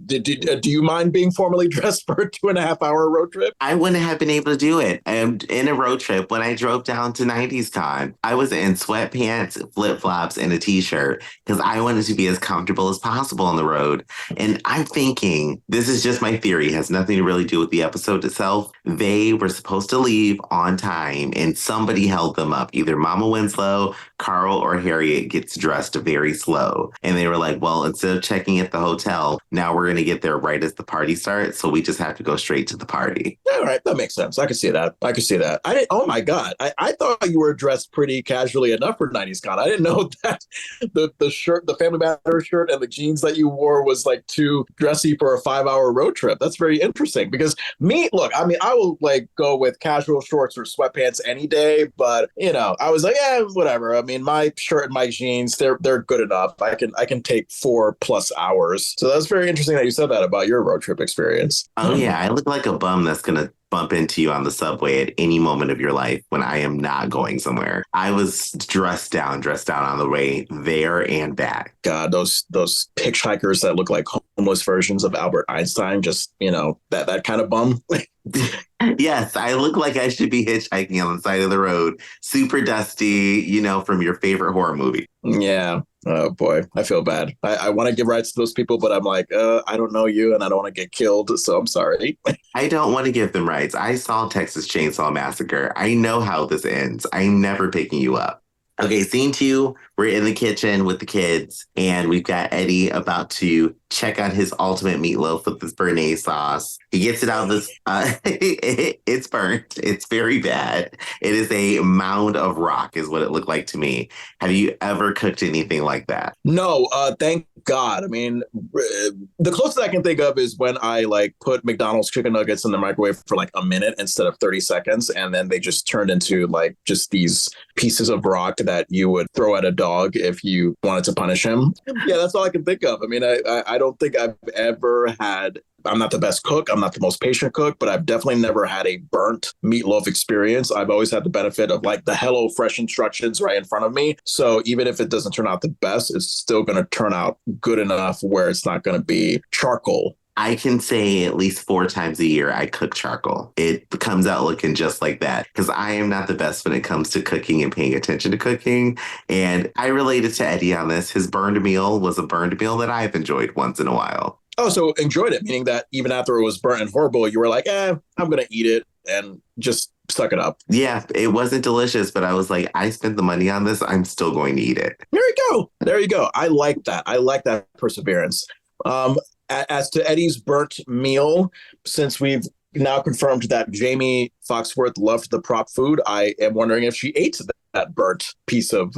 do you mind being formally dressed for a 2.5 hour road trip? I wouldn't have been able to do it. And in a road trip, when I drove down to 90s Con, I was in sweatpants, flip-flops, and a t-shirt because I wanted to be as comfortable as possible on the road. And I'm thinking, this is just my theory, has nothing to really do with the episode itself. They were supposed to leave on time and somebody held them up. Either Mama Winslow, Carl, or Harriet gets dressed very slow. And they were like, well, instead of checking at the hotel, now we're going to get there right as the party starts. So we just have to go straight to the party. All right. That makes sense. I could see that. Oh my God. I thought you were dressed pretty casually enough for 90s Con. I didn't know that the shirt, the Family Matters shirt and the jeans that you wore was like too dressy for a 5-hour road trip. That's very interesting because I will like go with casual shorts or sweatpants any day, but I was like, whatever. I mean, my shirt and my jeans, they're good enough. I can take 4+ hours. So that's very interesting that you said that about your road trip experience. Oh yeah, I look like a bum that's gonna bump into you on the subway at any moment of your life when I am not going somewhere. I was dressed down on the way there and back. God, those hitchhikers that look like homeless versions of Albert Einstein, just, that kind of bum. Yes, I look like I should be hitchhiking on the side of the road, super dusty, from your favorite horror movie. Yeah. Oh boy, I feel bad. I want to give rights to those people, but I'm like, I don't know you and I don't want to get killed, so I'm sorry. I don't want to give them rights. I saw Texas Chainsaw Massacre. I know how this ends. I'm never picking you up. Okay, scene 2, we're in the kitchen with the kids, and we've got Eddie about to check out his ultimate meatloaf with this béarnaise sauce. He gets it out of this, it's burnt. It's very bad. It is a mound of rock is what it looked like to me. Have you ever cooked anything like that? No, thank God. I mean, the closest I can think of is when I like put McDonald's chicken nuggets in the microwave for like a minute instead of 30 seconds. And then they just turned into like just these pieces of rock that you would throw at a dog if you wanted to punish him. Yeah, that's all I can think of. I mean, I don't think I've ever had, I'm not the best cook, I'm not the most patient cook, but I've definitely never had a burnt meatloaf experience. I've always had the benefit of like the Hello Fresh instructions right in front of me. So even if it doesn't turn out the best, it's still going to turn out good enough where it's not going to be charcoal. I can say at least 4 times a year I cook charcoal. It comes out looking just like that because I am not the best when it comes to cooking and paying attention to cooking. And I related to Eddie on this. His burned meal was a burned meal that I've enjoyed once in a while. Oh, so enjoyed it, meaning that even after it was burnt and horrible, you were like, I'm going to eat it and just suck it up. Yeah, it wasn't delicious, but I was like, I spent the money on this. I'm still going to eat it. There you go. I like that. I like that perseverance. As to Eddie's burnt meal, since we've now confirmed that Jamie Foxworth loved the prop food, I am wondering if she ate that burnt piece of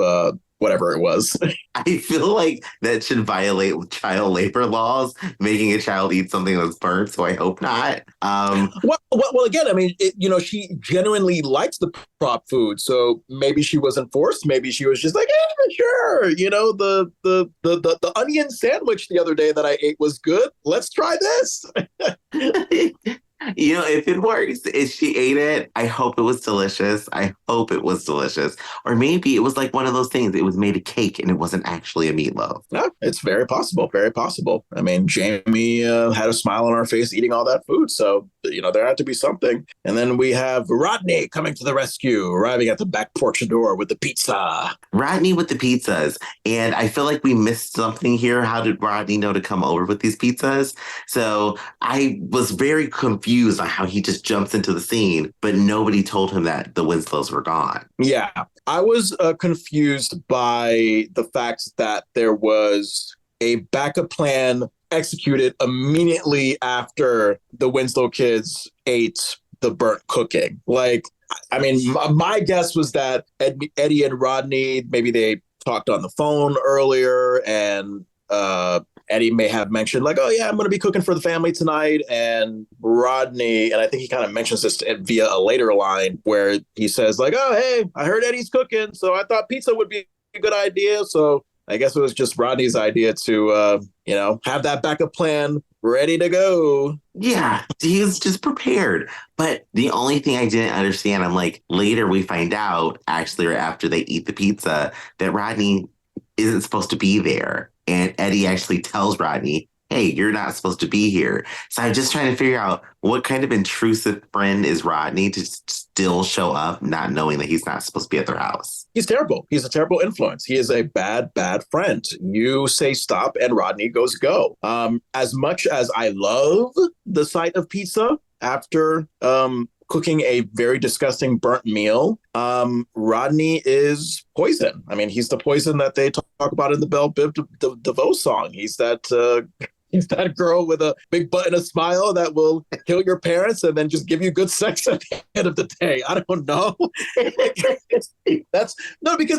whatever it was. I feel like that should violate child labor laws, making a child eat something that's burnt, so I hope not. Well, again, I mean, she genuinely likes the prop food, so maybe she wasn't forced. Maybe she was just like, sure. The onion sandwich the other day that I ate was good. Let's try this. If it works, if she ate it, I hope it was delicious. I hope it was delicious. Or maybe it was like one of those things. It was made a cake and it wasn't actually a meatloaf. No, it's very possible. Very possible. I mean, Jamie had a smile on her face eating all that food. So, there had to be something. And then we have Rodney coming to the rescue, arriving at the back porch door with the pizza. Rodney with the pizzas. And I feel like we missed something here. How did Rodney know to come over with these pizzas? So I was very confused on how he just jumps into the scene, but nobody told him that the Winslows were gone. Yeah, I was confused by the fact that there was a backup plan executed immediately after the Winslow kids ate the burnt cooking. Like, I mean, my guess was that Eddie and Rodney, maybe they talked on the phone earlier, and Eddie may have mentioned like, oh yeah, I'm going to be cooking for the family tonight. And Rodney, and I think he kind of mentions this via a later line where he says like, oh, hey, I heard Eddie's cooking, so I thought pizza would be a good idea. So I guess it was just Rodney's idea to, have that backup plan ready to go. Yeah, he was just prepared. But the only thing I didn't understand, I'm like, later we find out, actually, or after they eat the pizza, that Rodney isn't supposed to be there. And Eddie actually tells Rodney, hey, you're not supposed to be here. So I'm just trying to figure out what kind of intrusive friend is Rodney to still show up, not knowing that he's not supposed to be at their house. He's terrible. He's a terrible influence. He is a bad, bad friend. You say stop and Rodney goes go. As much as I love the sight of pizza after cooking a very disgusting burnt meal, Rodney is poison. I mean, he's the poison that they talk about in the Belle Biv DeVoe song. He's that girl with a big butt and a smile that will kill your parents and then just give you good sex at the end of the day. I don't know. Because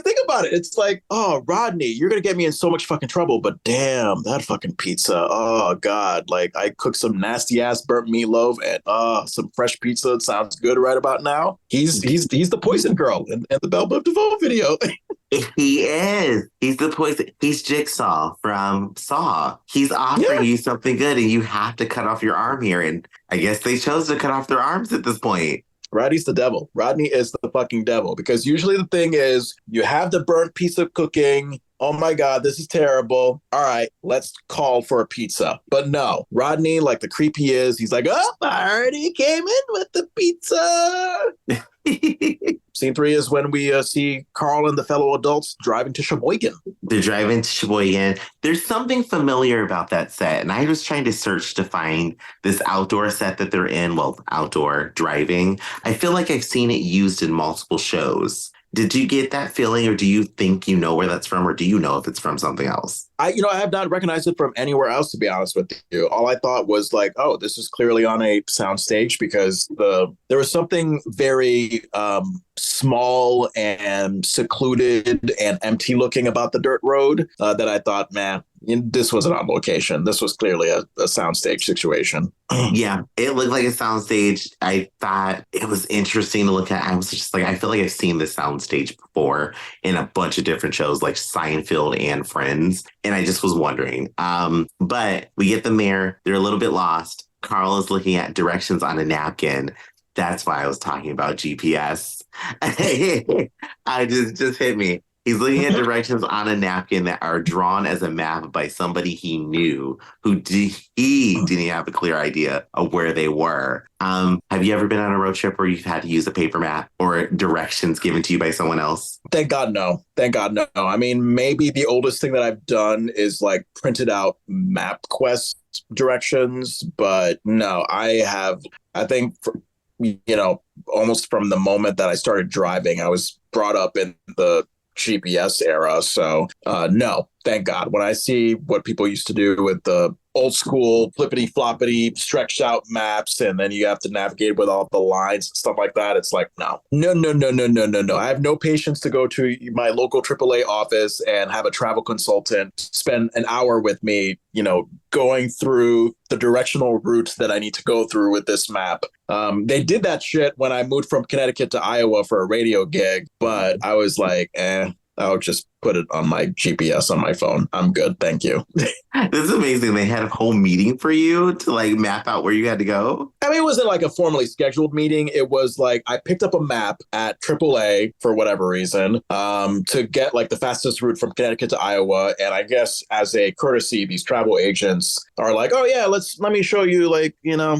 think about it. It's like, oh, Rodney, you're going to get me in so much fucking trouble, but damn, that fucking pizza. Oh, God. Like, I cooked some nasty ass burnt meatloaf and some fresh pizza. It sounds good right about now. He's the poison girl in the Belle Biv DeVoe video. He is. He's the poison. He's Jigsaw from Saw. He's offering you something good and you have to cut off your arm here. And I guess they chose to cut off their arms at this point. Rodney's the devil. Rodney is the fucking devil, because usually the thing is you have the burnt piece of cooking. Oh my God, this is terrible. All right, let's call for a pizza. But no, Rodney, like the creep he is, he's like, oh, I already came in with the pizza. Scene 3 is when we see Carl and the fellow adults driving to Sheboygan. They're driving to Sheboygan. There's something familiar about that set. And I was trying to search to find this outdoor set that they're in. Well, outdoor driving. I feel like I've seen it used in multiple shows. Did you get that feeling, or do you think you know where that's from, or do you know if it's from something else? I have not recognized it from anywhere else, to be honest with you. All I thought was like, oh, this is clearly on a soundstage, because there was something very small and secluded and empty looking about the dirt road that I thought, man, this wasn't on location. This was clearly a soundstage situation. Yeah, it looked like a soundstage. I thought it was interesting to look at. I was just like, I feel like I've seen this soundstage before in a bunch of different shows like Seinfeld and Friends. And I just was wondering. But we get them there. They're a little bit lost. Carl is looking at directions on a napkin. That's why I was talking about GPS. I just hit me. He's looking at directions on a napkin that are drawn as a map by somebody he knew he didn't have a clear idea of where they were. Have you ever been on a road trip where you've had to use a paper map or directions given to you by someone else? Thank God, no. Thank God, no. I mean, maybe the oldest thing that I've done is like printed out MapQuest directions, but no, I think, almost from the moment that I started driving, I was brought up in the GPS era. So no, thank God. When I see what people used to do with the old school flippity floppity stretched out maps, and then you have to navigate with all the lines and stuff like that, it's like, no. I have no patience to go to my local AAA office and have a travel consultant spend an hour with me, going through the directional routes that I need to go through with this map. They did that shit when I moved from Connecticut to Iowa for a radio gig, but I was like, I'll just put it on my GPS on my phone. I'm good. Thank you. This is amazing. They had a whole meeting for you to like map out where you had to go. I mean, it wasn't like a formally scheduled meeting. It was like I picked up a map at AAA for whatever reason to get like the fastest route from Connecticut to Iowa. And I guess as a courtesy, these travel agents are like, oh yeah, let me show you like,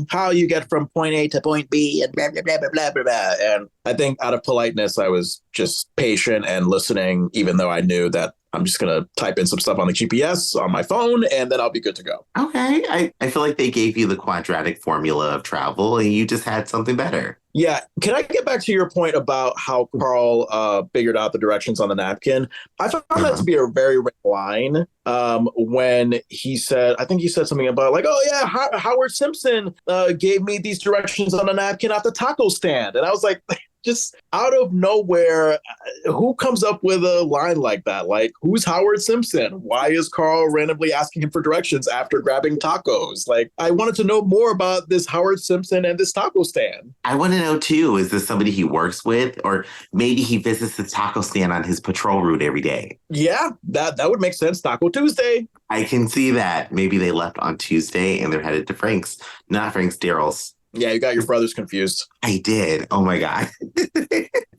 how you get from point A to point B and blah, blah, blah, blah, blah, blah, blah. And I think out of politeness, I was just patient and listening, even though I knew that I'm just going to type in some stuff on the GPS on my phone and then I'll be good to go. Okay. I feel like they gave you the quadratic formula of travel and you just had something better. Yeah. Can I get back to your point about how Carl figured out the directions on the napkin? I found that to be a very rare line when he said, I think he said something about like, oh yeah, Howard Simpson gave me these directions on a napkin at the taco stand. And I was like, just out of nowhere, who comes up with a line like that? Like, who's Howard Simpson? Why is Carl randomly asking him for directions after grabbing tacos? Like, I wanted to know more about this Howard Simpson and this taco stand. I want to know too, is this somebody he works with? Or maybe he visits the taco stand on his patrol route every day? Yeah, that would make sense. Taco Tuesday. I can see that. Maybe they left on Tuesday and they're headed to Frank's. Not Frank's, Daryl's. Yeah, you got your brothers confused. I did. Oh my God.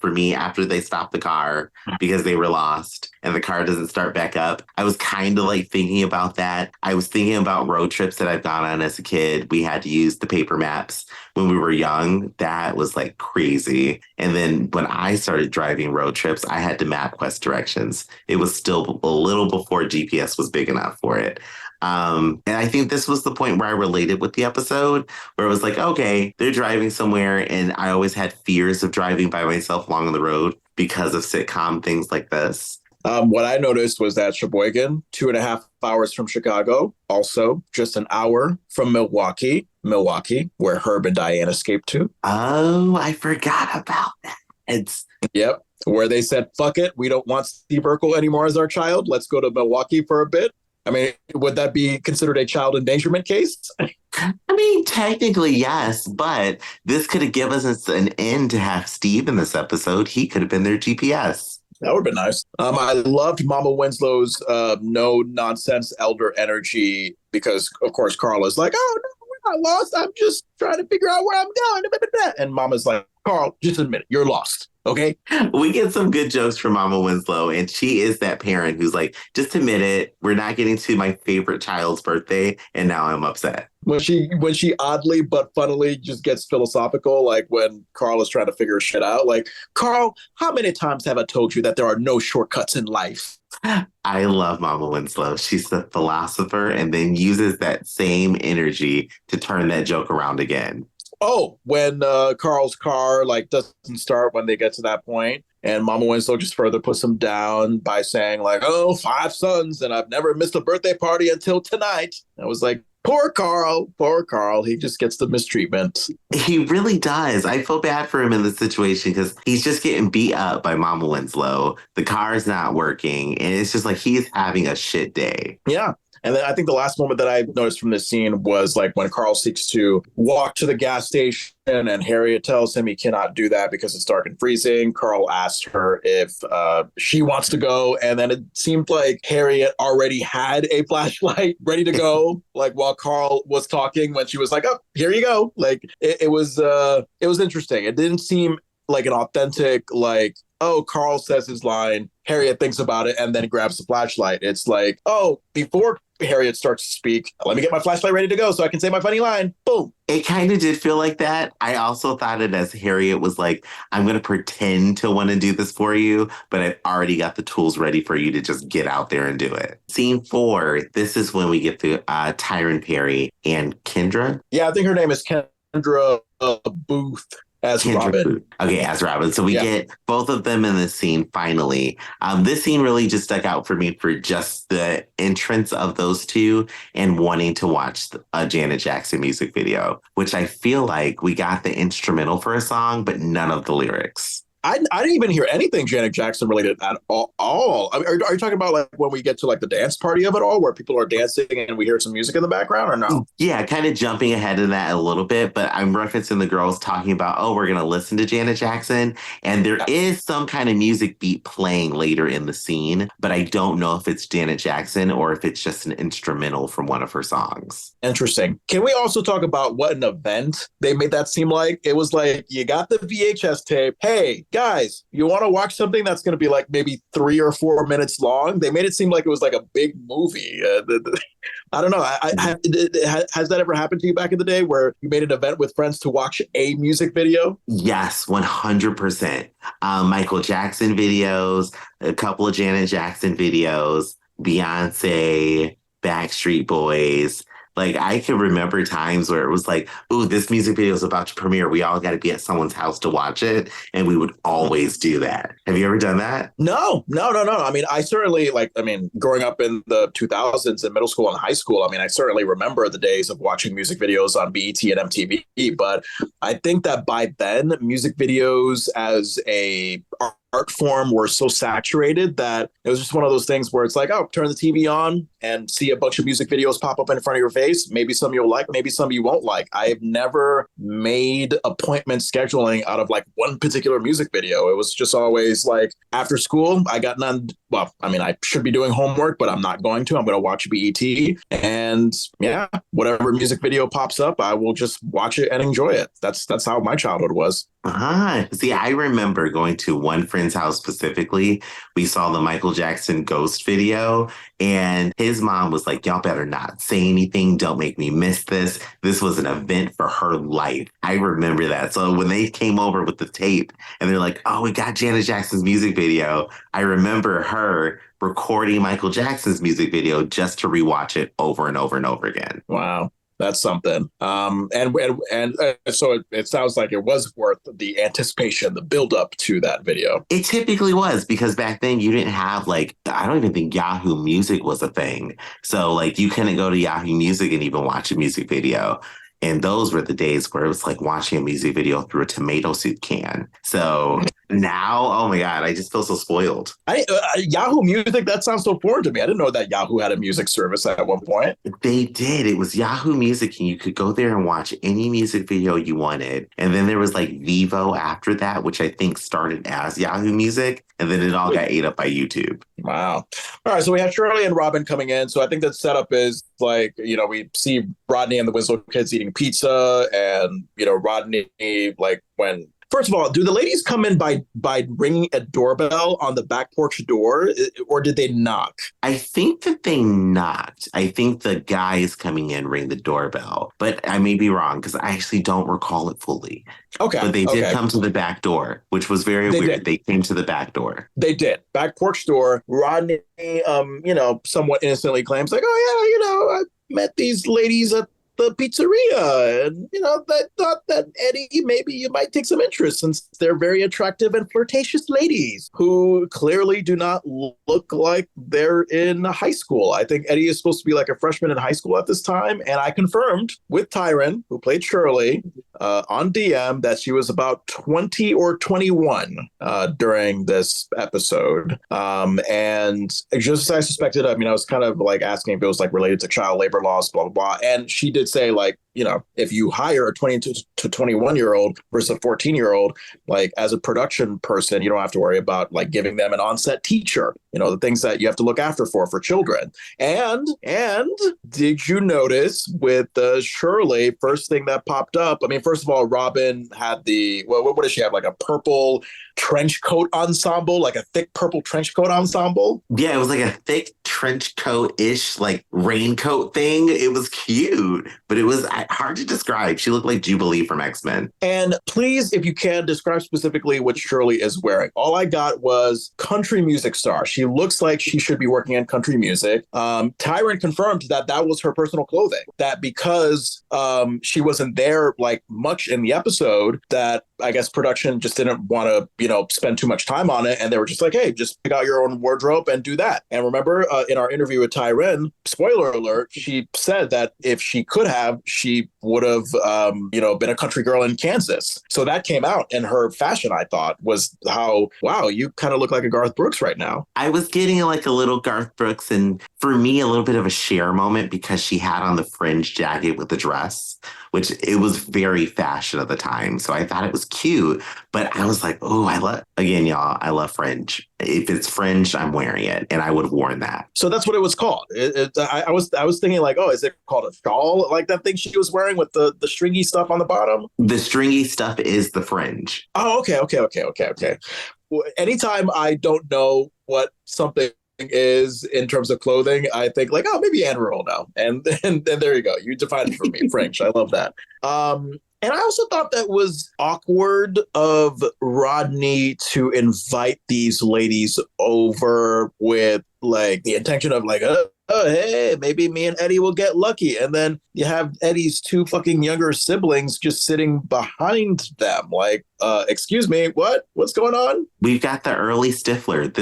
For me, after they stopped the car because they were lost and the car doesn't start back up, I was kind of like thinking about that. I was thinking about road trips that I've gone on as a kid. We had to use the paper maps when we were young. That was like crazy. And then when I started driving road trips, I had to MapQuest directions. It was still a little before GPS was big enough for it. And I think this was the point where I related with the episode, where it was like, okay, they're driving somewhere, and I always had fears of driving by myself along the road because of sitcom things like this. What I noticed was that Sheboygan, 2.5 hours from Chicago, also just an hour from Milwaukee, where Herb and Diane escaped to. Oh, I forgot about that. Yep. Where they said, fuck it, we don't want Steve Urkel anymore as our child. Let's go to Milwaukee for a bit. I mean, would that be considered a child endangerment case? I mean, technically, yes, but this could have given us an end to have Steve in this episode. He could have been their GPS. That would have been nice. I loved Mama Winslow's no-nonsense elder energy because, of course, Carl is like, oh, no, we're not lost. I'm just trying to figure out where I'm going. And Mama's like, Carl, just admit it. You're lost. Okay. We get some good jokes from Mama Winslow, and she is that parent who's like, just admit it. We're not getting to my favorite child's birthday, and now I'm upset. When she oddly but funnily just gets philosophical, like when Carl is trying to figure shit out, like, Carl, how many times have I told you that there are no shortcuts in life? I love Mama Winslow. She's the philosopher and then uses that same energy to turn that joke around again. Oh, when Carl's car like doesn't start when they get to that point, and Mama Winslow just further puts him down by saying like, "Oh, 5 sons, and I've never missed a birthday party until tonight." I was like, poor Carl. He just gets the mistreatment. He really does. I feel bad for him in this situation because he's just getting beat up by Mama Winslow. The car is not working, and it's just like he's having a shit day. Yeah. And then I think the last moment that I noticed from this scene was like when Carl seeks to walk to the gas station and Harriet tells him he cannot do that because it's dark and freezing. Carl asks her if she wants to go. And then it seemed like Harriet already had a flashlight ready to go, like while Carl was talking when she was like, oh, here you go. Like it was interesting. It didn't seem like an authentic, like, oh, Carl says his line, Harriet thinks about it, and then grabs the flashlight. It's like, oh, before Harriet starts to speak, let me get my flashlight ready to go so I can say my funny line. Boom. It kind of did feel like that. I also thought it as Harriet was like, I'm going to pretend to want to do this for you, but I've already got the tools ready for you to just get out there and do it. Scene 4, this is when we get to Tyron Perry and Kendra. Yeah, I think her name is Kendra Booth. As Robin. Okay, as Robin. So we get both of them in this scene finally. This scene really just stuck out for me for just the entrance of those two and wanting to watch a Janet Jackson music video, which I feel like we got the instrumental for a song, but none of the lyrics. I didn't even hear anything Janet Jackson related at all. I mean, are you talking about like when we get to like the dance party of it all, where people are dancing and we hear some music in the background, or no? Yeah, kind of jumping ahead of that a little bit, but I'm referencing the girls talking about, oh, we're going to listen to Janet Jackson. And there is some kind of music beat playing later in the scene, but I don't know if it's Janet Jackson or if it's just an instrumental from one of her songs. Interesting. Can we also talk about what an event they made that seem like? It was like, you got the VHS tape. Hey, guys, you want to watch something that's going to be like maybe 3 or 4 minutes long? They made it seem like it was like a big movie. I don't know. Has that ever happened to you back in the day where you made an event with friends to watch a music video? Yes, 100%. Michael Jackson videos, a couple of Janet Jackson videos, Beyonce, Backstreet Boys. Like, I can remember times where it was like, ooh, this music video is about to premiere. We all got to be at someone's house to watch it. And we would always do that. Have you ever done that? No. I mean, I certainly growing up in the 2000s in middle school and high school, I mean, I certainly remember the days of watching music videos on BET and MTV. But I think that by then, music videos as a art form were so saturated that it was just one of those things where it's like, oh, turn the TV on and see a bunch of music videos pop up in front of your face. Maybe some you'll like, maybe some you won't like. I've never made appointment scheduling out of like one particular music video. It was just always like after school, I got none. Well, I mean, I should be doing homework, but I'm not going to. I'm going to watch BET. And yeah, whatever music video pops up, I will just watch it and enjoy it. That's how my childhood was. See, I remember going to one friend's house specifically. We saw the Michael Jackson Ghost video, and his mom was like, y'all better not say anything. Don't make me miss this. This was an event for her life. I remember that. So when they came over with the tape and they're like, oh, we got Janet Jackson's music video, I remember her recording Michael Jackson's music video just to rewatch it over and over and over again. Wow. That's something. So it sounds like it was worth the anticipation, the build up to that video. It typically was, because back then you didn't have like, I don't even think Yahoo Music was a thing. So like you couldn't go to Yahoo Music and even watch a music video. And those were the days where it was like watching a music video through a tomato soup can. So now, oh my God, I just feel so spoiled. Yahoo Music, that sounds so foreign to me. I didn't know that Yahoo had a music service at one point. They did. It was Yahoo Music, and you could go there and watch any music video you wanted. And then there was like Vivo after that, which I think started as Yahoo Music. And then it all got ate up by YouTube. Wow. All right. So we have Shirley and Robin coming in. So I think the setup is like, we see Rodney and the Winslow kids eating pizza, and, Rodney, like when first of all, do the ladies come in by ringing a doorbell on the back porch door, or did they knock? I think that they knocked. I think the guys coming in ring the doorbell, but I may be wrong because I actually don't recall it fully. Okay. But they did come to the back door, which was very weird. Did. They came to the back door. They did. Back porch door. Rodney, somewhat innocently claims like, oh, yeah, I met these ladies at the pizzeria, and I thought that Eddie, maybe you might take some interest, since they're very attractive and flirtatious ladies who clearly do not look like they're in high school. I think Eddie is supposed to be like a freshman in high school at this time, and I confirmed with Tyron, who played Shirley, on DM that she was about 20 or 21 during this episode, and just as I suspected. I mean, I was kind of like asking if it was like related to child labor laws, blah blah blah, and she did say like, if you hire a 20 to 21 year old versus a 14-year-old, like as a production person, you don't have to worry about like giving them an on-set teacher, the things that you have to look after for children. And did you notice with Shirley, first thing that popped up? I mean, first of all, Robin had what does she have? Like a purple trench coat ensemble, like a thick purple trench coat ensemble. Yeah, it was like a thick trench coat-ish, like raincoat thing. It was cute, but it was hard to describe. She looked like Jubilee from X-Men. And please, if you can, describe specifically what Shirley is wearing. All I got was country music star. She looks like she should be working in country music. Tyron confirmed that was her personal clothing, that because she wasn't there like much in the episode, that I guess production just didn't want to, spend too much time on it. And they were just like, hey, just pick out your own wardrobe and do that. And remember, in our interview with Tyron, spoiler alert, she said that if she could have, she she would have, been a country girl in Kansas. So that came out, and her fashion, I thought, was how, wow, you kind of look like a Garth Brooks right now. I was getting like a little Garth Brooks, and for me, a little bit of a Cher moment because she had on the fringe jacket with the dress, which it was very fashion at the time. So I thought it was cute, but I was like, oh, again, y'all, I love fringe. If it's fringe, I'm wearing it, and I would have worn that. So that's what it was called. I was thinking like, oh, is it called a shawl? Like that thing she was wearing with the stringy stuff on the bottom? The stringy stuff is the fringe. Oh, okay. Well, anytime I don't know what something is in terms of clothing, I think like, oh, maybe Andrew will know. And there you go. You defined it for me, French. I love that. And I also thought that was awkward of Rodney to invite these ladies over with like the intention of like, hey, maybe me and Eddie will get lucky. And then you have Eddie's two fucking younger siblings just sitting behind them. Like, excuse me, what's going on? We've got the early Stifler.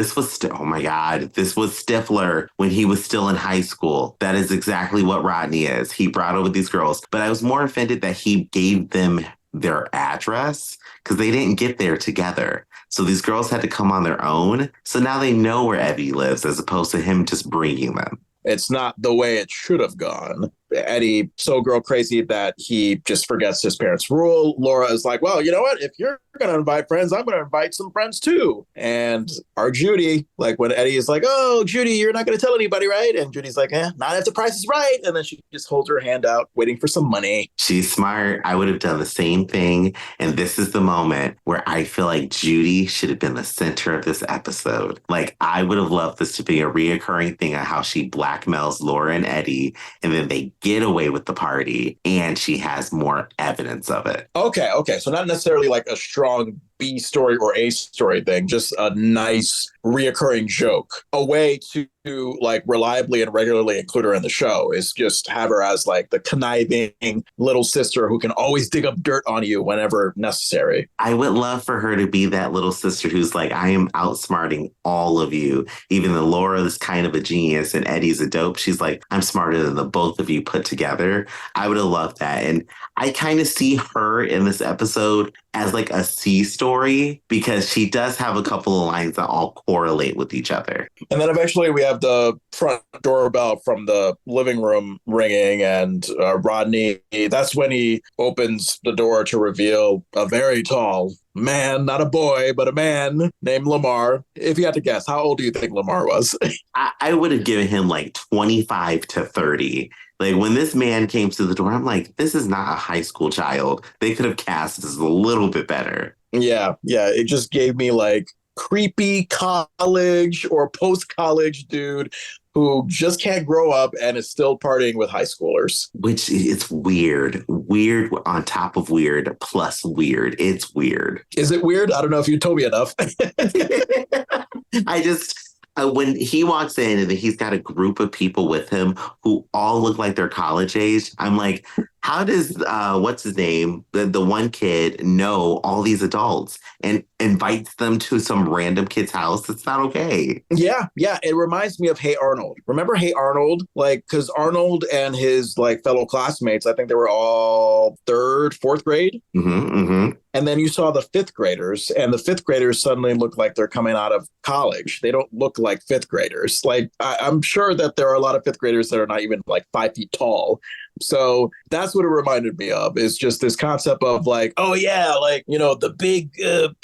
Oh my God, this was Stifler when he was still in high school. That is exactly what Rodney is. He brought over these girls, but I was more offended that he gave them their address because they didn't get there together. So these girls had to come on their own. So now they know where Eddie lives as opposed to him just bringing them. It's not the way it should have gone. Eddie so girl crazy that he just forgets his parents' rule. Laura is like, well, you know what? If you're going to invite friends, I'm going to invite some friends too. And our Judy, like when Eddie is like, oh, Judy, you're not going to tell anybody, right? And Judy's like, not if the price is right. And then she just holds her hand out, waiting for some money. She's smart. I would have done the same thing. And this is the moment where I feel like Judy should have been the center of this episode. Like, I would have loved this to be a reoccurring thing on how she blackmails Laura and Eddie, and then they get away with the party, and she has more evidence of it. Okay. So not necessarily like a strong B story or A story thing, just a nice reoccurring joke. A way to like reliably and regularly include her in the show is just have her as like the conniving little sister who can always dig up dirt on you whenever necessary. I would love for her to be that little sister who's like, I am outsmarting all of you. Even though Laura is kind of a genius and Eddie's a dope, she's like, I'm smarter than the both of you put together. I would have loved that. And I kind of see her in this episode as like a C story because she does have a couple of lines that all correlate with each other. And then eventually we have the front doorbell from the living room ringing, and Rodney, that's when he opens the door to reveal a very tall man, not a boy, but a man named Lamar. If you had to guess, how old do you think Lamar was? I would have given him like 25 to 30. Like when this man came to the door, I'm like, this is not a high school child. They could have cast this a little bit better. Yeah. It just gave me like creepy college or post-college dude who just can't grow up and is still partying with high schoolers. Which it's weird. Weird on top of weird plus weird. It's weird. Is it weird? I don't know if you told me enough. I just... when he walks in and he's got a group of people with him who all look like they're college age, I'm like, how does, what's his name, the one kid know all these adults and invites them to some random kid's house? It's not okay. Yeah. It reminds me of Hey Arnold. Remember Hey Arnold? Like, because Arnold and his like fellow classmates, I think they were all third, fourth grade. And then you saw the fifth graders, and the fifth graders suddenly look like they're coming out of college. They don't look like fifth graders. Like, I'm sure that there are a lot of fifth graders that are not even like 5 feet tall. So that's what it reminded me of, is just this concept of like, oh yeah, like, you know, the big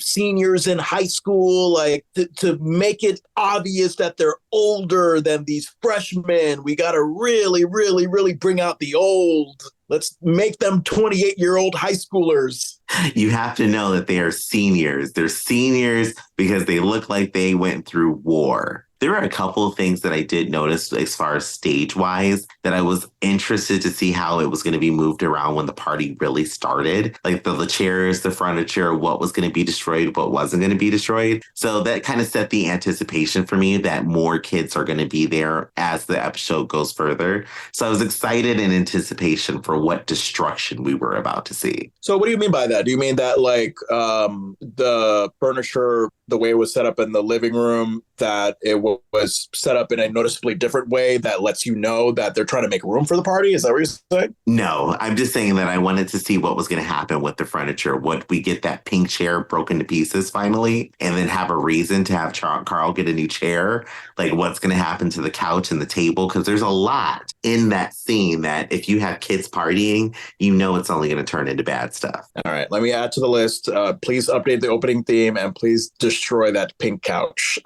seniors in high school, like to make it obvious that they're older than these freshmen, we got to really, really, really bring out the old. Let's make them 28-year-old high schoolers. You have to know that they are seniors. They're seniors because they look like they went through war. There were a couple of things that I did notice as far as stage-wise that I was interested to see how it was going to be moved around when the party really started. Like the chairs, the furniture, what was going to be destroyed, what wasn't going to be destroyed. So that kind of set the anticipation for me that more kids are going to be there as the episode goes further. So I was excited in anticipation for what destruction we were about to see. So what do you mean by that? Do you mean that like the furniture the way it was set up in the living room, that it was set up in a noticeably different way that lets you know that they're trying to make room for the party? Is that what you're saying? No, I'm just saying that I wanted to see what was going to happen with the furniture. Would we get that pink chair broken to pieces finally, and then have a reason to have Carl get a new chair? Like, what's going to happen to the couch and the table? Because there's a lot in that scene that if you have kids partying, you know it's only going to turn into bad stuff. All right, let me add to the list. Please update the opening theme and please destroy that pink couch.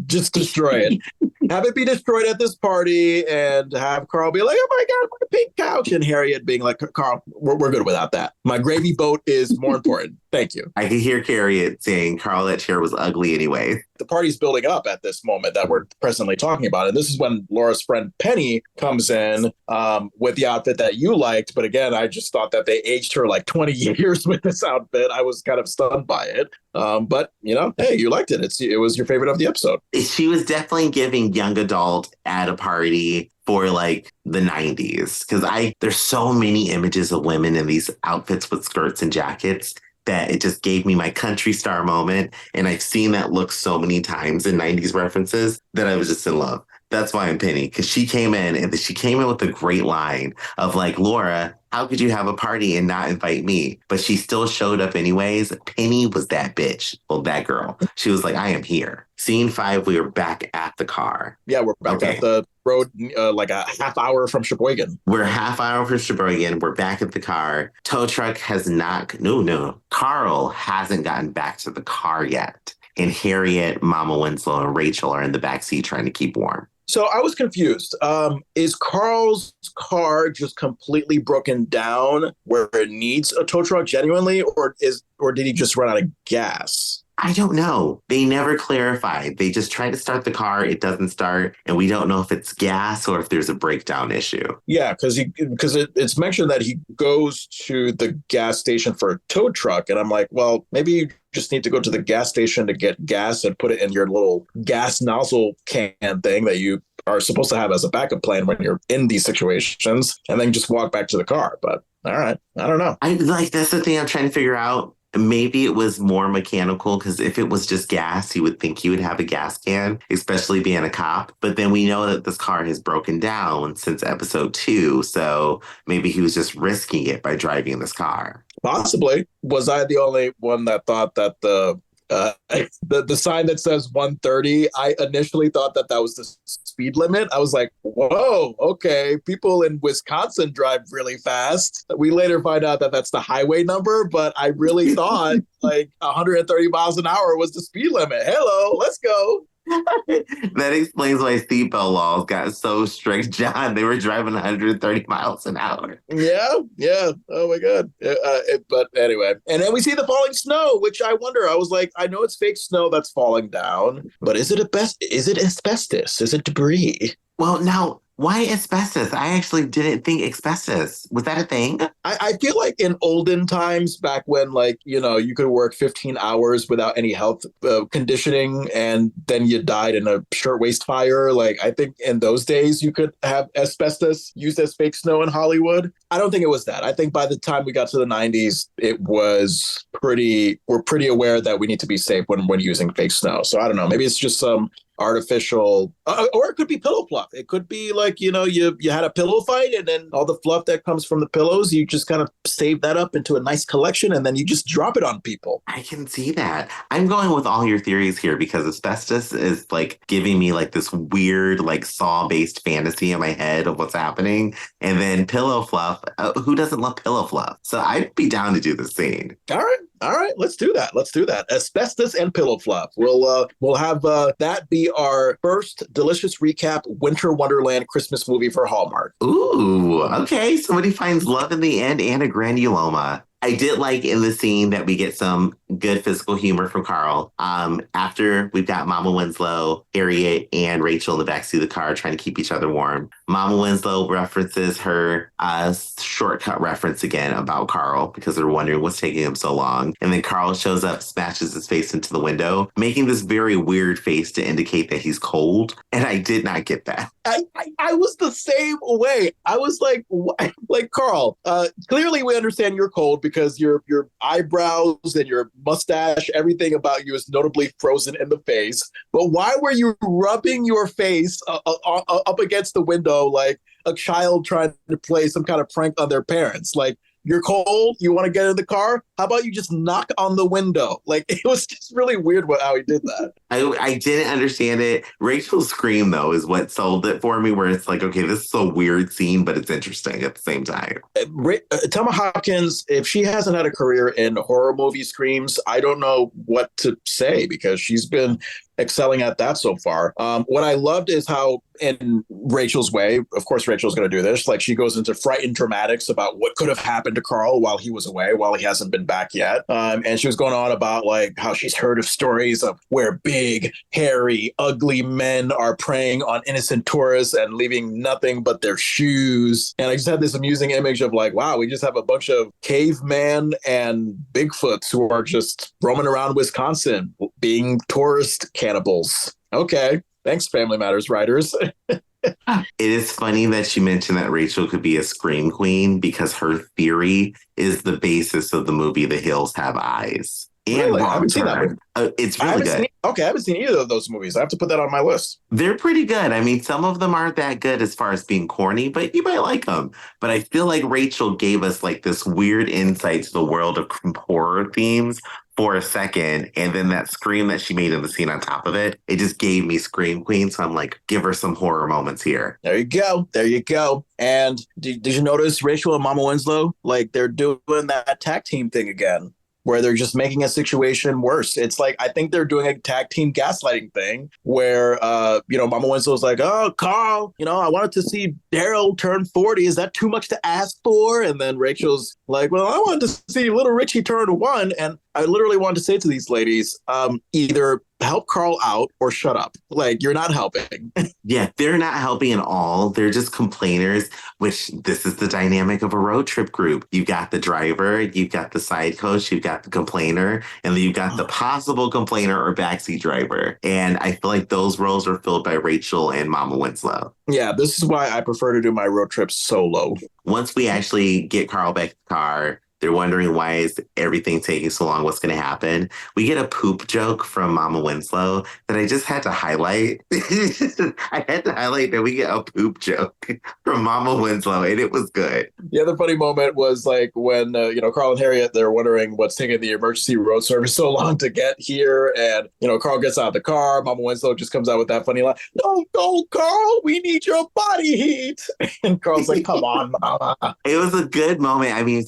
Just destroy it. Have it be destroyed at this party and have Carl be like, oh my God, my pink couch. And Harriet being like, Carl, we're good without that. My gravy boat is more important. Thank you. I could hear Harriet saying, Carl, that chair was ugly anyway. The party's building up at this moment that we're presently talking about. And this is when Laura's friend Penny comes in with the outfit that you liked. But again, I just thought that they aged her like 20 years with this outfit. I was kind of stunned by it. But, you know, hey, you liked it. It was your favorite of the episode. She was definitely giving young adult at a party for like the 90s. Because there's so many images of women in these outfits with skirts and jackets that it just gave me my country star moment. And I've seen that look so many times in 90s references that I was just in love. That's why I'm Penny, because she came in with a great line of like, Laura, how could you have a party and not invite me? But she still showed up anyways. Penny was that bitch. Well, that girl. She was like, I am here. Scene 5, we were back at the car. Yeah, we're back at the road, like a half hour from Sheboygan. We're a half hour from Sheboygan. We're back at the car. Tow truck has not, no. Carl hasn't gotten back to the car yet. And Harriet, Mama Winslow, and Rachel are in the backseat trying to keep warm. So I was confused. Is Carl's car just completely broken down where it needs a tow truck genuinely, or did he just run out of gas? I don't know. They never clarified. They just try to start the car. It doesn't start. And we don't know if it's gas or if there's a breakdown issue. Yeah, because it's mentioned that he goes to the gas station for a tow truck. And I'm like, well, maybe you just need to go to the gas station to get gas and put it in your little gas nozzle can thing that you are supposed to have as a backup plan when you're in these situations, and then just walk back to the car. But all right, I don't know. That's the thing I'm trying to figure out. Maybe it was more mechanical, because if it was just gas, you would think he would have a gas can, especially being a cop. But then we know that this car has broken down since episode 2. So maybe he was just risking it by driving this car. Possibly. Was I the only one that thought that the sign that says 130, I initially thought that was the speed limit. I was like, whoa, okay, people in Wisconsin drive really fast. We later find out that that's the highway number, but I really thought like 130 miles an hour was the speed limit. Hello, let's go. That explains why seatbelt laws got so strict, John. They were driving 130 miles an hour. Yeah. Oh my God. But anyway, and then we see the falling snow, which I wonder. I was like, I know it's fake snow that's falling down, but is it asbestos? Is it debris? Well, now, why asbestos? I actually didn't think asbestos. Was that a thing? I feel like in olden times, back when, like, you know, you could work 15 hours without any health conditioning and then you died in a shirtwaist fire. Like, I think in those days you could have asbestos used as fake snow in Hollywood. I don't think it was that. I think by the time we got to the 90s, we're pretty aware that we need to be safe when using fake snow. So I don't know. Maybe it's just some artificial, or it could be pillow fluff. It could be like, you know, you had a pillow fight and then all the fluff that comes from the pillows, you just kind of save that up into a nice collection and then you just drop it on people. I can see that. I'm going with all your theories here because asbestos is like giving me like this weird like Saw-based fantasy in my head of what's happening. And then pillow fluff, who doesn't love pillow fluff? So I'd be down to do the scene. All right, let's do that. Asbestos and pillow fluff. We'll have that be our first delicious recap Winter Wonderland Christmas movie for Hallmark. Ooh, okay. Somebody finds love in the end and a granuloma. I did like in the scene that we get some good physical humor from Carl. After we've got Mama Winslow, Harriet, and Rachel in the backseat of the car trying to keep each other warm. Mama Winslow references her shortcut reference again about Carl because they're wondering what's taking him so long. And then Carl shows up, smashes his face into the window, making this very weird face to indicate that he's cold. And I did not get that. I was the same way. I was like, what? Like, Carl, clearly we understand you're cold because your eyebrows and your mustache, everything about you is notably frozen in the face. But why were you rubbing your face up against the window like a child trying to play some kind of prank on their parents? Like, you're cold, you want to get in the car? How about you just knock on the window? Like, it was just really weird how he did that. I didn't understand it. Rachel's scream, though, is what sold it for me, where it's like, okay, this is a weird scene, but it's interesting at the same time. Thelma Hopkins, if she hasn't had a career in horror movie screams, I don't know what to say, because she's been excelling at that so far. What I loved is how, in Rachel's way, of course Rachel's going to do this, like she goes into frightened dramatics about what could have happened to Carl while he was away, while he hasn't been back yet. And she was going on about like how she's heard of stories of where big, hairy, ugly men are preying on innocent tourists and leaving nothing but their shoes. And I just had this amusing image of like, wow, we just have a bunch of caveman and Bigfoots who are just roaming around Wisconsin being tourist cannibals. Okay. Thanks, Family Matters writers. It is funny that you mentioned that Rachel could be a scream queen, because her theory is the basis of the movie The Hills Have Eyes. And really? I haven't seen that movie. It's really good. I haven't seen either of those movies. I have to put that on my list. They're pretty good. I mean, some of them aren't that good as far as being corny, but you might like them. But I feel like Rachel gave us like this weird insight to the world of horror themes for a second. And then that scream that she made in the scene on top of it, it just gave me Scream Queen. So I'm like, give her some horror moments here. There you go. There you go. And did you notice Rachel and Mama Winslow? Like, they're doing that tag team thing again, where they're just making a situation worse. It's like, I think they're doing a tag team gaslighting thing where, Mama Winslow's like, oh, Carl, I wanted to see Daryl turn 40. Is that too much to ask for? And then Rachel's like, well, I wanted to see little Richie turn 1. And I literally wanted to say to these ladies, either help Carl out or shut up. Like, you're not helping. Yeah, they're not helping at all. They're just complainers, which this is the dynamic of a road trip group. You've got the driver, you've got the side coach, you've got the complainer, and then you've got the possible complainer or backseat driver. And I feel like those roles are filled by Rachel and Mama Winslow. Yeah, this is why I prefer to do my road trips solo. Once we actually get Carl back to the car, they're wondering why is everything taking so long? What's going to happen? We get a poop joke from Mama Winslow that I just had to highlight. I had to highlight that we get a poop joke from Mama Winslow, and it was good. The other funny moment was like when, Carl and Harriet, they're wondering what's taking the emergency road service so long to get here. And, Carl gets out of the car. Mama Winslow just comes out with that funny line, "Don't go, Carl. We need your body heat." And Carl's like, come on, Mama. It was a good moment. I mean,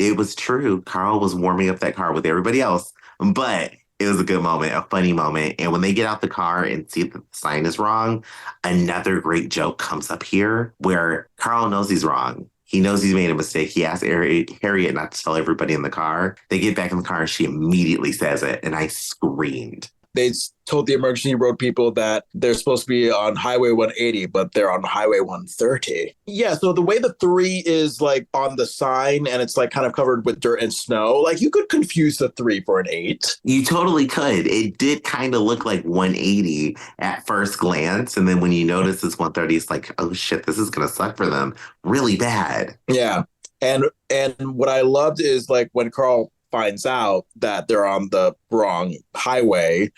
it was true. Carl was warming up that car with everybody else, but it was a good moment, a funny moment. And when they get out the car and see that the sign is wrong, another great joke comes up here where Carl knows he's wrong. He knows he's made a mistake. He asks Harriet not to tell everybody in the car. They get back in the car and she immediately says it. And I screamed. They told the emergency road people that they're supposed to be on Highway 180, but they're on Highway 130. Yeah, so the way the 3 is like on the sign and it's like kind of covered with dirt and snow, like you could confuse the 3 for an 8. You totally could. It did kind of look like 180 at first glance. And then when you notice it's 130, it's like, oh shit, this is going to suck for them really bad. Yeah. And what I loved is like when Carl finds out that they're on the wrong highway,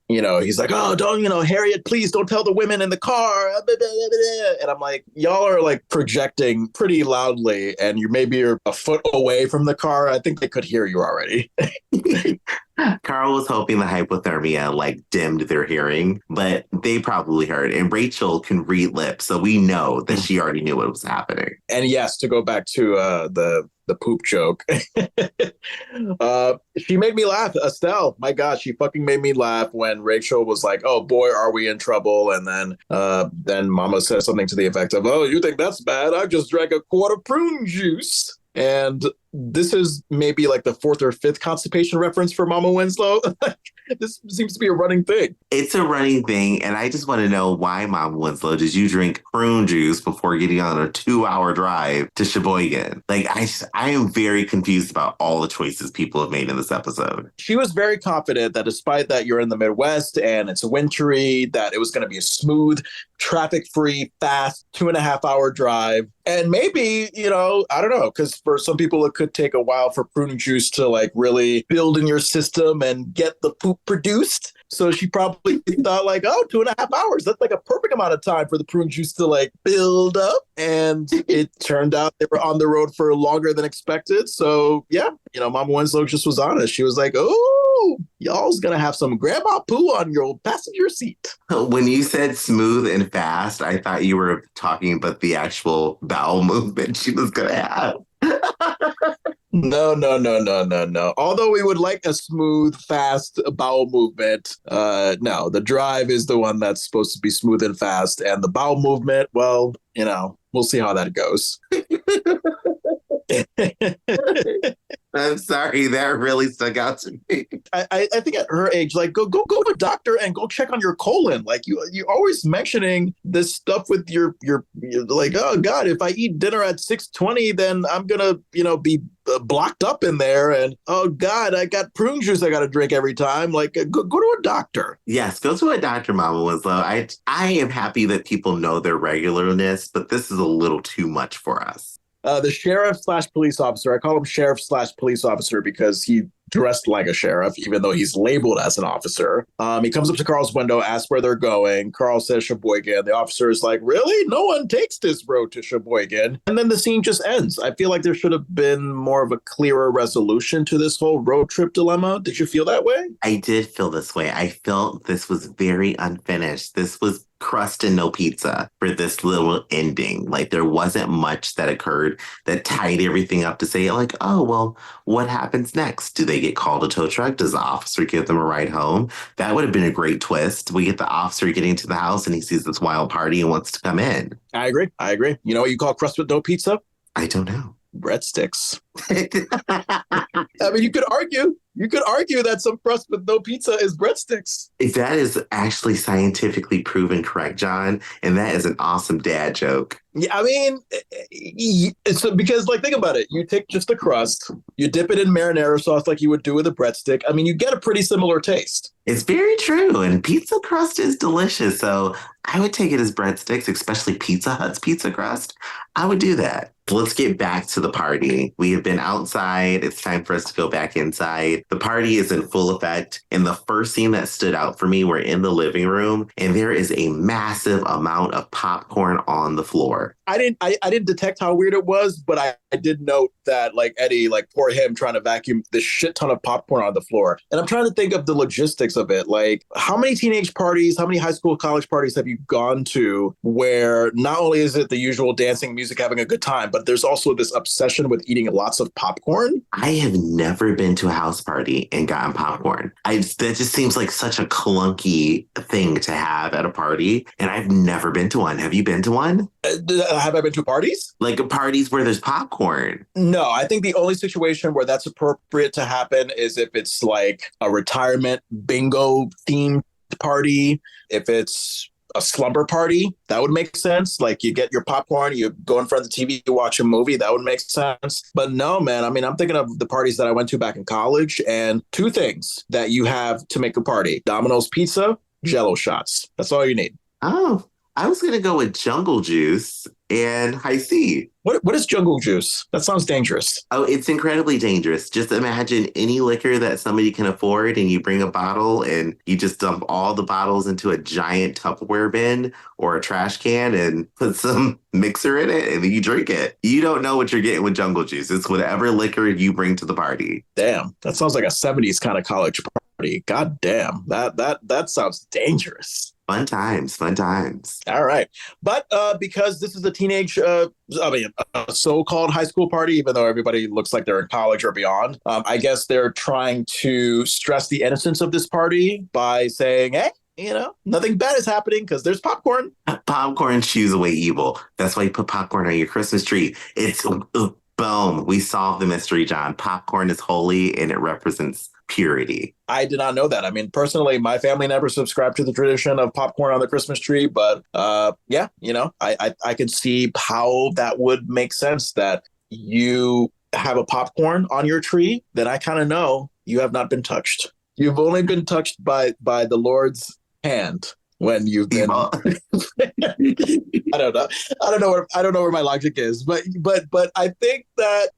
he's like, oh, don't, Harriet, please don't tell the women in the car. And I'm like, y'all are like projecting pretty loudly and you're a foot away from the car. I think they could hear you already. Carl was hoping the hypothermia like dimmed their hearing, but they probably heard. And Rachel can read lips, so we know that she already knew what was happening. And yes, to go back to the poop joke, she made me laugh. Estelle, my God, she fucking made me laugh when Rachel was like, "Oh boy, are we in trouble?" And then Mama says something to the effect of, "Oh, you think that's bad? I just drank a quart of prune juice." And this is maybe like the 4th or 5th constipation reference for Mama Winslow. This seems to be a running thing. It's a running thing, and I just want to know why, Mom Winslow, did you drink prune juice before getting on a 2-hour drive to Sheboygan? Like, I am very confused about all the choices people have made in this episode. She was very confident that despite that you're in the Midwest and it's wintry, that it was going to be a smooth, traffic-free, fast 2.5-hour drive. And maybe, I don't know, because for some people it could take a while for prune juice to like really build in your system and get the poop produced. So she probably thought like, 2.5 hours. That's like a perfect amount of time for the prune juice to like build up. And it turned out they were on the road for longer than expected. So yeah, Mama Winslow just was honest. She was like, oh, y'all's going to have some grandma poo on your passenger seat. When you said smooth and fast, I thought you were talking about the actual bowel movement she was going to have. No. Although we would like a smooth, fast bowel movement, no, the drive is the one that's supposed to be smooth and fast. And the bowel movement, well, we'll see how that goes. I'm sorry, that really stuck out to me. I think at her age, like go to a doctor and go check on your colon. Like you're always mentioning this stuff with your like, oh God, if I eat dinner at 6:20, then I'm gonna be blocked up in there, and oh God, I got prune juice I got to drink every time. Like go to a doctor. Yes, go to a doctor, Mama Winslow. I am happy that people know their regularness, but this is a little too much for us. The sheriff/police officer, I call him sheriff/police officer because he dressed like a sheriff, even though he's labeled as an officer. He comes up to Carl's window, asks where they're going. Carl says Sheboygan. The officer is like, really? No one takes this road to Sheboygan. And then the scene just ends. I feel like there should have been more of a clearer resolution to this whole road trip dilemma. Did you feel that way? I did feel this way. I felt this was very unfinished. This was crust and no pizza for this little ending. Like there wasn't much that occurred that tied everything up to say like, oh, well, what happens next? Do they get called a tow truck? Does the officer give them a ride home? That would have been a great twist. We get the officer getting to the house and he sees this wild party and wants to come in. I agree. You know what you call crust with no pizza? I don't know. Breadsticks. I mean, you could argue that some crust with no pizza is breadsticks. That is actually scientifically proven correct, John. And that is an awesome dad joke. Yeah, I mean, it's because like, think about it. You take just the crust, you dip it in marinara sauce like you would do with a breadstick. I mean, you get a pretty similar taste. It's very true. And pizza crust is delicious. So I would take it as breadsticks, especially Pizza Hut's pizza crust. I would do that. Let's get back to the party. We have been outside. It's time for us to go back inside. The party is in full effect. And the first scene that stood out for me, we're in the living room and there is a massive amount of popcorn on the floor. I didn't detect how weird it was, but I did note that like Eddie, like poor him trying to vacuum this shit ton of popcorn on the floor. And I'm trying to think of the logistics of it. Like how many teenage parties, how many high school, college parties have you gone to where not only is it the usual dancing, music, having a good time, but there's also this obsession with eating lots of popcorn? I have never been to a house party and gotten popcorn. That just seems like such a clunky thing to have at a party. And I've never been to one. Have you been to one? Have I been to parties? Like parties where there's popcorn? No, I think the only situation where that's appropriate to happen is if it's like a retirement bingo themed party. If it's a slumber party, that would make sense. Like you get your popcorn, you go in front of the TV, you watch a movie, that would make sense. But no, man, I mean, I'm thinking of the parties that I went to back in college, and two things that you have to make a party: Domino's pizza, Jell-O shots. That's all you need. Oh, I was going to go with Jungle Juice and High C. What is Jungle Juice? That sounds dangerous. Oh, it's incredibly dangerous. Just imagine any liquor that somebody can afford and you bring a bottle and you just dump all the bottles into a giant Tupperware bin or a trash can and put some mixer in it and then you drink it. You don't know what you're getting with Jungle Juice. It's whatever liquor you bring to the party. Damn, that sounds like a 70s kind of college party. God damn, that sounds dangerous. Fun times. All right. But because this is a teenage, a so-called high school party, even though everybody looks like they're in college or beyond, I guess they're trying to stress the innocence of this party by saying, hey, nothing bad is happening because there's popcorn. Popcorn chews away evil. That's why you put popcorn on your Christmas tree. It's boom. We solved the mystery, John. Popcorn is holy and it represents purity. I did not know that. I mean, personally, my family never subscribed to the tradition of popcorn on the Christmas tree, but yeah, I can see how that would make sense that you have a popcorn on your tree. Then I kind of know you have not been touched. You've only been touched by the Lord's hand when you've been. I don't know. I don't know where my logic is, but I think that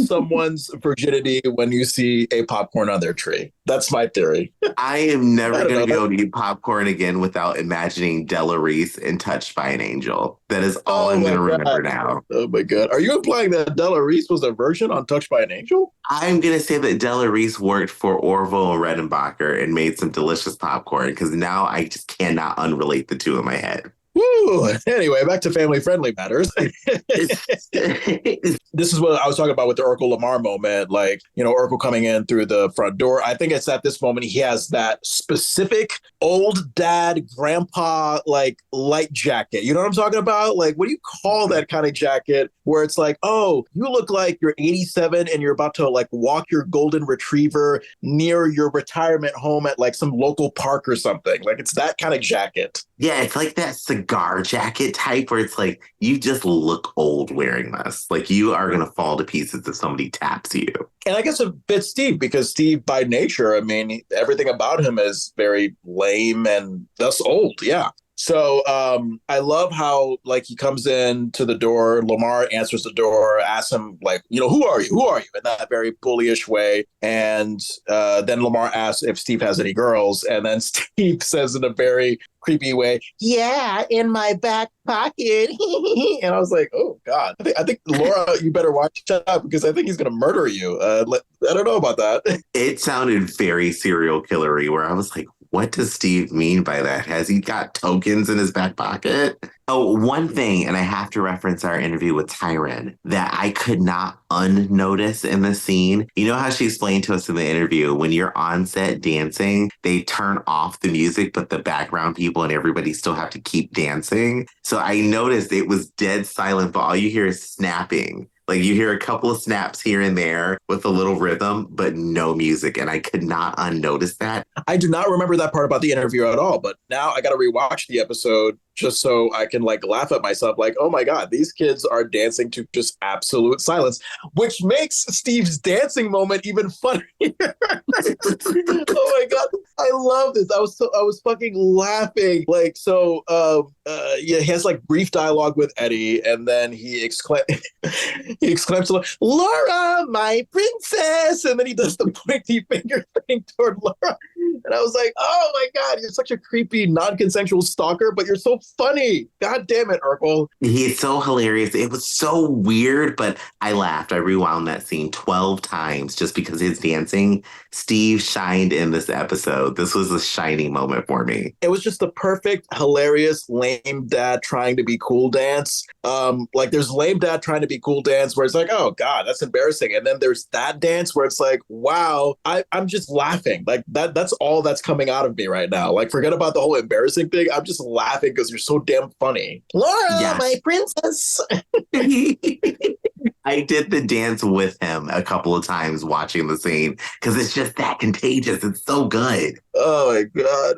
someone's virginity when you see a popcorn on their tree. That's my theory. I am never going to be able to eat popcorn again without imagining Della Reese and Touched by an Angel. That is all I'm going to remember now. Oh my God. Are you implying that Della Reese was a virgin on Touched by an Angel? I'm going to say that Della Reese worked for Orville and Redenbacher and made some delicious popcorn, because now I just cannot unrelate the two in my head. Woo! Anyway, back to family-friendly matters. This is what I was talking about with the Urkel Lamar moment. Like, Urkel coming in through the front door. I think it's at this moment he has that specific old dad, grandpa, like light jacket. You know what I'm talking about? Like, what do you call that kind of jacket where it's like, oh, you look like you're 87 and you're about to like walk your golden retriever near your retirement home at like some local park or something. Like, it's that kind of jacket. Yeah, it's like that cigar jacket type where it's like, you just look old wearing this. Like, you are going to fall to pieces if somebody taps you. And I guess it fits Steve, because Steve, by nature, I mean, everything about him is very lame and thus old. Yeah. So I love how, like, he comes in to the door, Lamar answers the door, asks him, like, who are you? Who are you? In that very bullyish way. And then Lamar asks if Steve has any girls. And then Steve says in a very creepy way, yeah, in my back pocket. And I was like, oh, God. I think Laura, you better watch out, because I think he's going to murder you. I don't know about that. It sounded very serial killery, where I was like, what does Steve mean by that? Has he got tokens in his back pocket? Oh, one thing, and I have to reference our interview with Tyron, that I could not unnotice in the scene. You know how she explained to us in the interview, when you're on set dancing, they turn off the music, but the background people and everybody still have to keep dancing. So I noticed it was dead silent, but all you hear is snapping. Like, you hear a couple of snaps here and there with a little rhythm, but no music. And I could not unnotice that. I do not remember that part about the interview at all. But now I got to rewatch the episode just so I can like laugh at myself. Like, oh my God, these kids are dancing to just absolute silence, which makes Steve's dancing moment even funnier. Oh my God, I love this. I was fucking laughing. Like, so yeah, he has like brief dialogue with Eddie, and then he exclaims, Laura, my princess. And then he does the pointy finger thing toward Laura. And I was like, oh my God, you're such a creepy, non-consensual stalker, but you're so funny. God damn it, Urkel. He's so hilarious. It was so weird, but I laughed. I rewound that scene 12 times just because his dancing. Steve shined in this episode. This was a shining moment for me. It was just the perfect, hilarious, lame dad trying to be cool dance. Like, there's lame dad trying to be cool dance where it's like, oh God, that's embarrassing. And then there's that dance where it's like, wow, I'm just laughing. Like, that's all that's coming out of me right now. Like, forget about the whole embarrassing thing. I'm just laughing because you're so damn funny. Laura, yes. My princess. I did the dance with him a couple of times watching the scene because it's just that contagious. It's so good. Oh my God.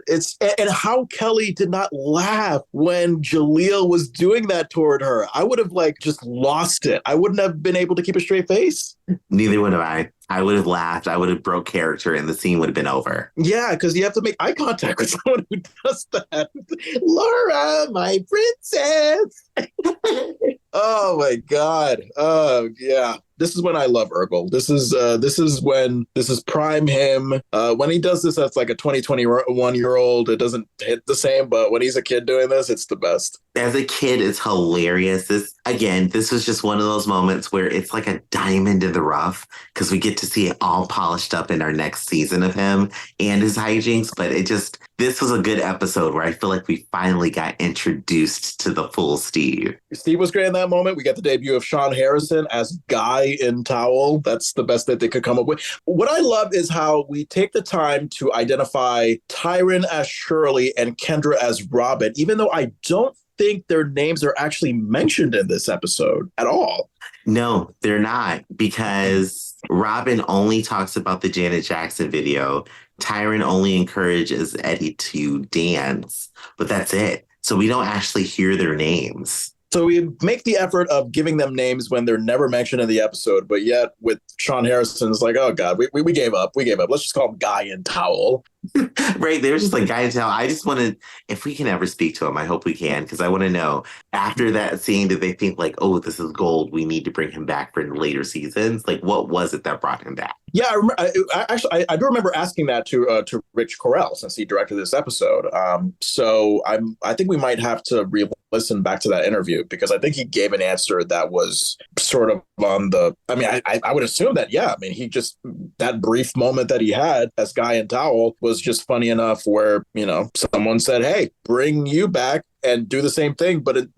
And how Kelly did not laugh when Jaleel was doing that toward her. I would have like just lost it. I wouldn't have been able to keep a straight face. Neither would have I. I would have laughed. I would have broke character and the scene would have been over. Yeah, because you have to make eye contact with someone who does that. Laura, my princess. Oh my God. Oh yeah. This is when I love Urkel. This is prime him. When he does this, that's like a 21-year-old. It doesn't hit the same, but when he's a kid doing this, it's the best. As a kid, it's hilarious. This was just one of those moments where it's like a diamond in the rough because we get to see it all polished up in our next season of him and his hijinks. But this was a good episode where I feel like we finally got introduced to the full Steve. Steve was great in that moment. We got the debut of Sean Harrison as Guy in Towel. That's the best that they could come up with. What I love is how we take the time to identify Tyron as Shirley and Kendra as Robin, even though I don't think their names are actually mentioned in this episode at all. No, they're not, because Robin only talks about the Janet Jackson video. Tyron only encourages Eddie to dance, but that's it. So we don't actually hear their names. So we make the effort of giving them names when they're never mentioned in the episode, but yet with Sean Harrison, it's like, oh God, we gave up. We gave up. Let's just call him Guy in Towel. Right. They were just like, Guy and Tell. I just wanted, if we can ever speak to him, I hope we can, because I want to know, after that scene, did they think like, oh, this is gold, we need to bring him back for later seasons? Like, what was it that brought him back? Yeah, I do remember asking that to Rich Correll, since he directed this episode. So I think we might have to listen back to that interview, because I think he gave an answer that was sort of on the. I mean, I would assume that, yeah. I mean, he just, that brief moment that he had as Guy in Towel was just funny enough where, you know, someone said, hey, bring you back and do the same thing, but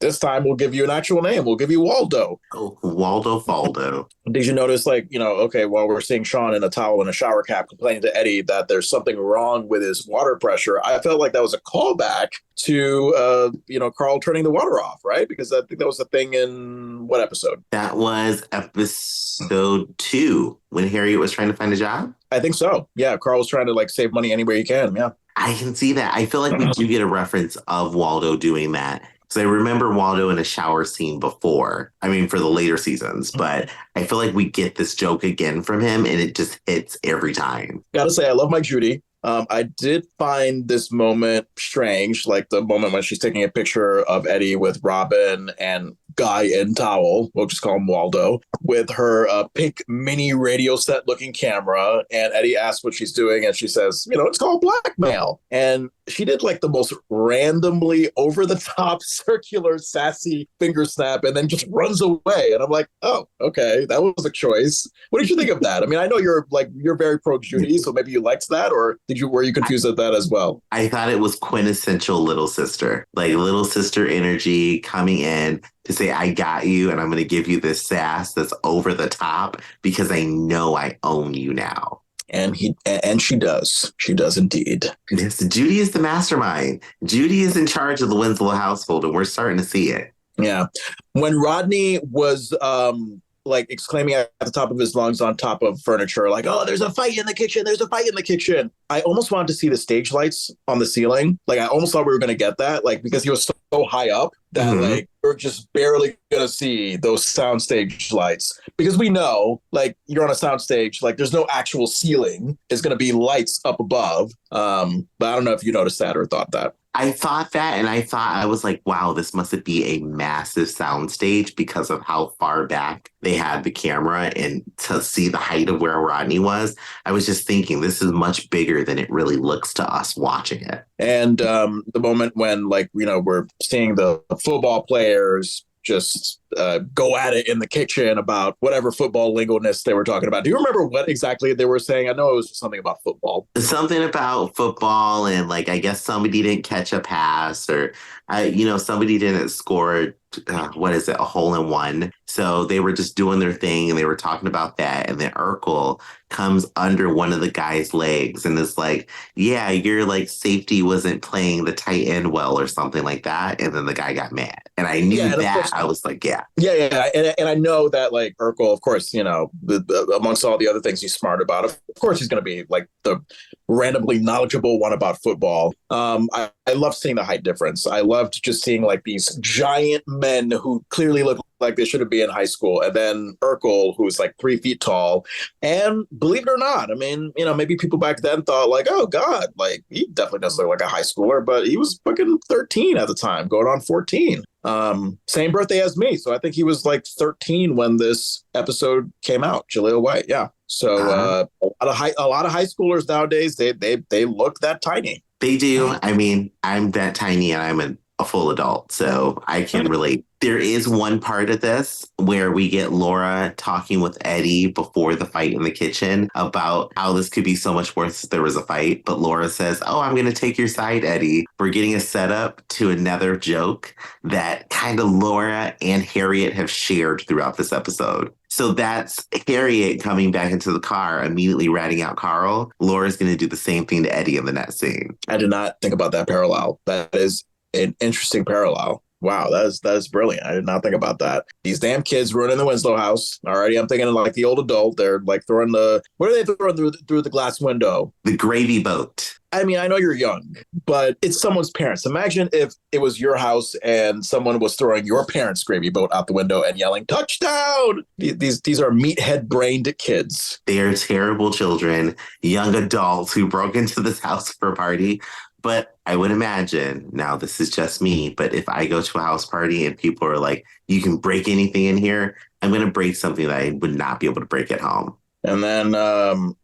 this time we'll give you an actual name. We'll give you Waldo. Oh, Waldo Faldo. Did you notice, like, you know, okay, well, we're seeing Sean in a towel and a shower cap complaining to Eddie that there's something wrong with his water pressure. I felt like that was a callback to, Carl turning the water off, right? Because I think that was the thing in what episode? That was episode 2, when Harriet was trying to find a job. I think so. Yeah, Carl was trying to like save money any way he can. Yeah. I can see that. I feel like we do get a reference of Waldo doing that. Because I remember Waldo in a shower scene before. I mean, for the later seasons. But I feel like we get this joke again from him, and it just hits every time. Gotta say, I love my Judy. I did find this moment strange, like the moment when she's taking a picture of Eddie with Robin and Guy in Towel, we'll just call him Waldo, with her pink mini radio set looking camera. And Eddie asks what she's doing, and she says, it's called blackmail. And she did like the most randomly over the top circular sassy finger snap and then just runs away. And I'm like, oh, okay, that was a choice. What did you think of that? I mean, I know you're very pro Judy, so maybe you liked that, or were you confused at that as well? I thought it was quintessential little sister, like little sister energy coming in to say, I got you, and I'm going to give you this sass that's over the top because I know I own you now. And she does. She does indeed. Yes, Judy is the mastermind. Judy is in charge of the Winslow household, and we're starting to see it. Yeah. When Rodney was exclaiming at the top of his lungs on top of furniture, like, oh, there's a fight in the kitchen. There's a fight in the kitchen. I almost wanted to see the stage lights on the ceiling. Like, I almost thought we were going to get that, like, because he was so high up that, like, we're just barely going to see those soundstage lights. Because we know, like, you're on a soundstage, like, there's no actual ceiling. It's going to be lights up above. But I don't know if you noticed that or thought that. I thought that, and I was like, wow, this must be a massive soundstage because of how far back they had the camera, and to see the height of where Rodney was, I was just thinking this is much bigger than it really looks to us watching it. And the moment when, like, we're seeing the football players just go at it in the kitchen about whatever football lingo-ness they were talking about. Do you remember what exactly they were saying? I know it was something about football. Something about football, and like, I guess somebody didn't catch a pass, or somebody didn't score a hole in one. So they were just doing their thing, and they were talking about that. And then Urkel comes under one of the guy's legs and is like, yeah, your like safety wasn't playing the tight end well, or something like that. And then the guy got mad. And I knew that. I was like, yeah. Yeah. And I know that, like, Urkel, of course, amongst all the other things he's smart about, of course, he's going to be like the randomly knowledgeable one about football. I love seeing the height difference. I loved just seeing like these giant men who clearly look like they shouldn't be in high school. And then Urkel, who's like 3 feet tall. And believe it or not, I mean, maybe people back then thought like, oh God, like he definitely does look like a high schooler, but he was fucking 13 at the time, going on 14. Same birthday as me. So I think he was like 13 when this episode came out. Jaleel White. Yeah. So a lot of high schoolers nowadays, they look that tiny. They do. I mean, I'm that tiny, and I'm a full adult, so I can relate. There is one part of this where we get Laura talking with Eddie before the fight in the kitchen about how this could be so much worse if there was a fight. But Laura says, oh, I'm going to take your side, Eddie. We're getting a setup to another joke that kind of Laura and Harriet have shared throughout this episode. So that's Harriet coming back into the car, immediately ratting out Carl. Laura's going to do the same thing to Eddie in the next scene. I did not think about that parallel. That is an interesting parallel. Wow, that is brilliant. I did not think about that. These damn kids ruining the Winslow house. Already, I'm thinking of like the old adult. They're like throwing what are they throwing through the glass window? The gravy boat. I mean, I know you're young, but it's someone's parents. Imagine if it was your house and someone was throwing your parents' gravy boat out the window and yelling "touchdown." These are meathead brained kids. They are terrible children, young adults who broke into this house for a party. But I would imagine, now this is just me, but if I go to a house party and people are like, you can break anything in here, I'm going to break something that I would not be able to break at home. And then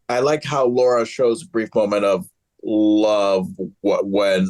I like how Laura shows a brief moment of love when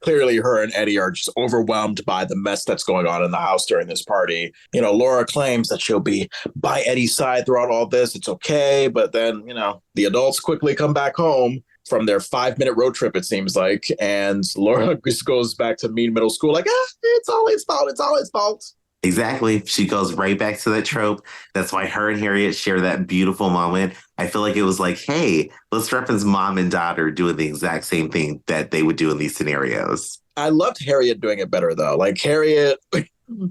clearly her and Eddie are just overwhelmed by the mess that's going on in the house during this party. You know, Laura claims that she'll be by Eddie's side throughout all this. It's okay. But then, you know, the adults quickly come back home from their 5-minute road trip, it seems like. And Laura just goes back to mean middle school like, it's all his fault. It's all his fault. Exactly. She goes right back to that trope. That's why her and Harriet share that beautiful moment. I feel like it was like, hey, let's reference mom and daughter doing the exact same thing that they would do in these scenarios. I loved Harriet doing it better, though. Like Harriet,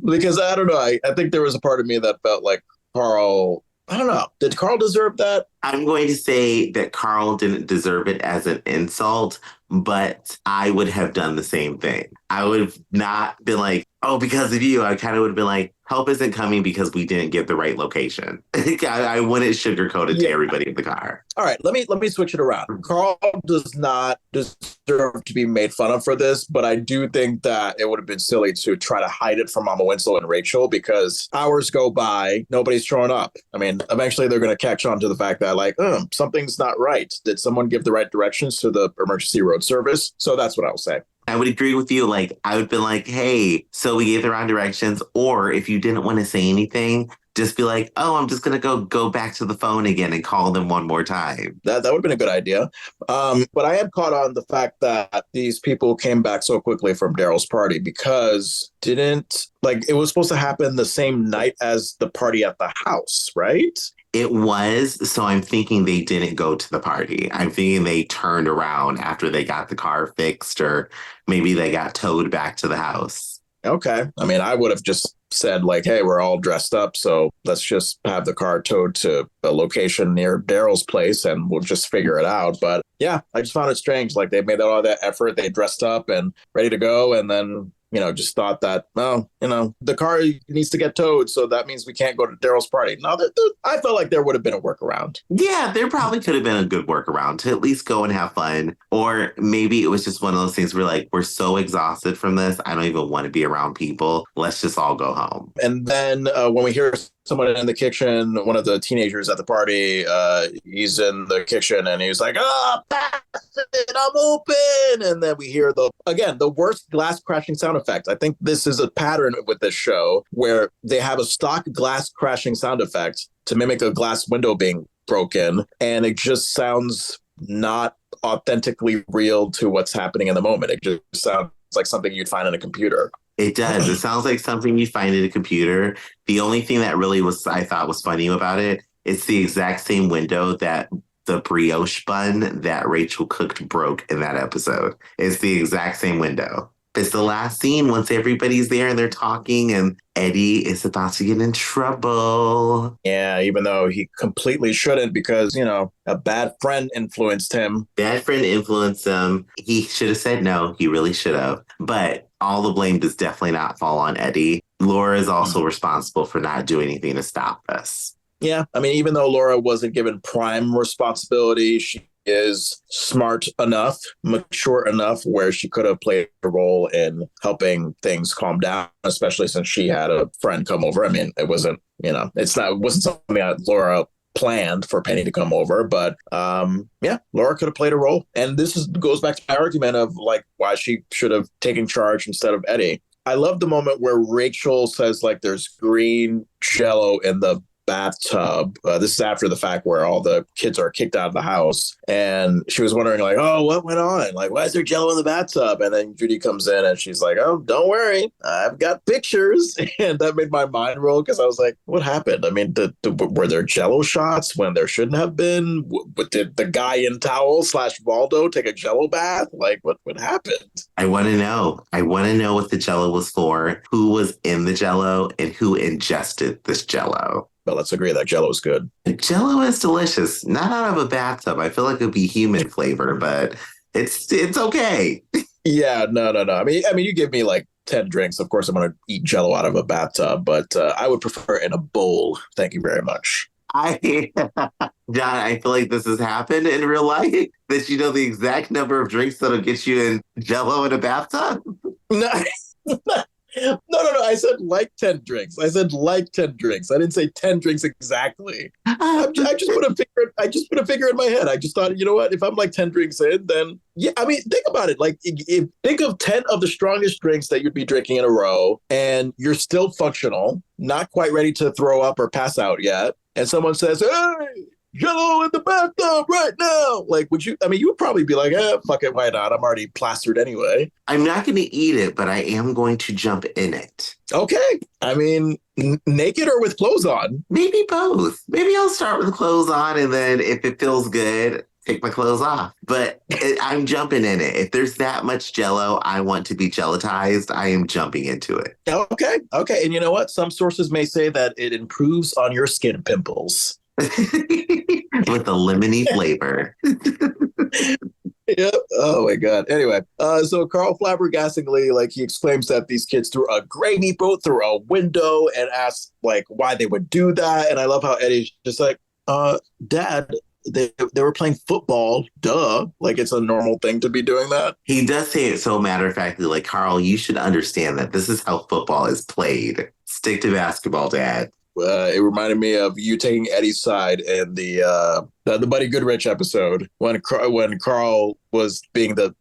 because I don't know. I think there was a part of me that felt like Carl. I don't know. Did Carl deserve that? I'm going to say that Carl didn't deserve it as an insult, but I would have done the same thing. I would have not been like, oh, because of you. I kind of would have been like, help isn't coming because we didn't get the right location. I wouldn't sugarcoat it to everybody in the car. All right, let me switch it around. Carl does not deserve to be made fun of for this, but I do think that it would have been silly to try to hide it from Mama Winslow and Rachel because hours go by, nobody's showing up. I mean, eventually they're going to catch on to the fact that like, something's not right. Did someone give the right directions to the emergency road service? So that's what I will say. I would agree with you. Like, I would be like, hey, so we gave the wrong directions. Or if you didn't want to say anything, just be like, oh, I'm just going to go back to the phone again and call them one more time. That would have been a good idea. But I am caught on the fact that these people came back so quickly from Daryl's party because it was supposed to happen the same night as the party at the house, right? It was. So I'm thinking they didn't go to the party. I'm thinking they turned around after they got the car fixed, or maybe they got towed back to the house. Okay. I mean, I would have just said like, hey, we're all dressed up, so let's just have the car towed to a location near Daryl's place and we'll just figure it out. But yeah, I just found it strange. Like they made all that effort. They dressed up and ready to go. And then, just thought that, the car needs to get towed. So that means we can't go to Daryl's party. No, I felt like there would have been a workaround. Yeah, there probably could have been a good workaround to at least go and have fun. Or maybe it was just one of those things where like, we're so exhausted from this. I don't even want to be around people. Let's just all go home. And then when we hear someone in the kitchen, one of the teenagers at the party, he's in the kitchen and he's like, pass it, I'm open. And then we hear the worst glass crashing sound effect. I think this is a pattern with this show where they have a stock glass crashing sound effect to mimic a glass window being broken. And it just sounds not authentically real to what's happening in the moment. It just sounds like something you'd find in a computer. It does. It sounds like something you find in a computer. The only thing that really I thought was funny about it, it's the exact same window that the brioche bun that Rachel cooked broke in that episode. It's the exact same window. It's the last scene once everybody's there and they're talking and Eddie is about to get in trouble. Yeah, even though he completely shouldn't because, a bad friend influenced him. Bad friend influenced him. He should have said no. He really should have. But all the blame does definitely not fall on Eddie. Laura is also responsible for not doing anything to stop this. Yeah, I mean, even though Laura wasn't given prime responsibility, she is smart enough, mature enough where she could have played a role in helping things calm down, especially since she had a friend come over. I mean, it wasn't, it wasn't something that Laura planned for Penny to come over, but Laura could have played a role. And this goes back to my argument of like why she should have taken charge instead of Eddie. I love the moment where Rachel says like there's green jello in the bathtub. This is after the fact where all the kids are kicked out of the house. And she was wondering, like, oh, what went on? Like, why is there jello in the bathtub? And then Judy comes in and she's like, oh, don't worry. I've got pictures. And that made my mind roll because I was like, what happened? I mean, were there jello shots when there shouldn't have been? Did the guy in towel / Waldo take a jello bath? Like, what happened? I want to know. I want to know what the jello was for, who was in the jello, and who ingested this jello. But let's agree that jello is good. Jello is delicious. Not out of a bathtub. I feel like it would be human flavor, but it's okay. Yeah, no. I mean, you give me like 10 drinks. Of course, I'm going to eat jello out of a bathtub, but I would prefer in a bowl. Thank you very much. John, I feel like this has happened in real life, that you know the exact number of drinks that'll get you in jello in a bathtub. No. No. I said like 10 drinks. I said like 10 drinks. I didn't say 10 drinks exactly. I just put a figure in my head. I just thought, you know what? If I'm like 10 drinks in, then yeah. I mean, think about it. Like, think of 10 of the strongest drinks that you'd be drinking in a row, and you're still functional, not quite ready to throw up or pass out yet. And someone says, hey, jello in the bathtub right now. Like, you would probably be like, fuck it, why not? I'm already plastered anyway. I'm not going to eat it, but I am going to jump in it. Okay. I mean, naked or with clothes on? Maybe both. Maybe I'll start with clothes on, and then if it feels good, take my clothes off. But I'm jumping in it. If there's that much jello, I want to be gelotized. I am jumping into it. Okay. And you know what? Some sources may say that it improves on your skin pimples. With a lemony flavor. Yep. Oh my God. Anyway, so Carl flabbergastingly, like, he exclaims that these kids threw a gravy boat through a window and asks like why they would do that. And I love how Eddie's just like, Dad, they were playing football. Duh. Like, it's a normal thing to be doing that. He does say it so matter-of-factly, like, Carl, you should understand that this is how football is played. Stick to basketball, Dad. It reminded me of you taking Eddie's side in the Buddy Goodrich episode when Carl was being the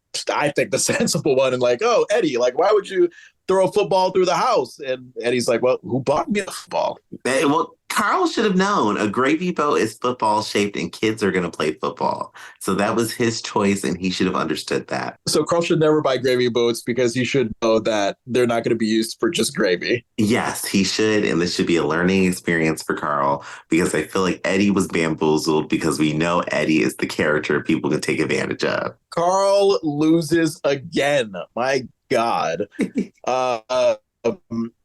sensible one and like, oh, Eddie, like, why would you throw a football through the house? And Eddie's like, well, who bought me a football? Well, Carl should have known a gravy boat is football shaped and kids are going to play football. So that was his choice and he should have understood that. So Carl should never buy gravy boats because he should know that they're not going to be used for just gravy. Yes, he should. And this should be a learning experience for Carl because I feel like Eddie was bamboozled because we know Eddie is the character people can take advantage of. Carl loses again. My God.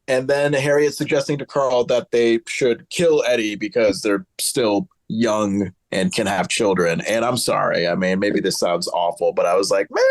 And then Harriet suggesting to Carl that they should kill Eddie because they're still young and can have children. And I'm sorry. I mean, maybe this sounds awful, but I was like, man,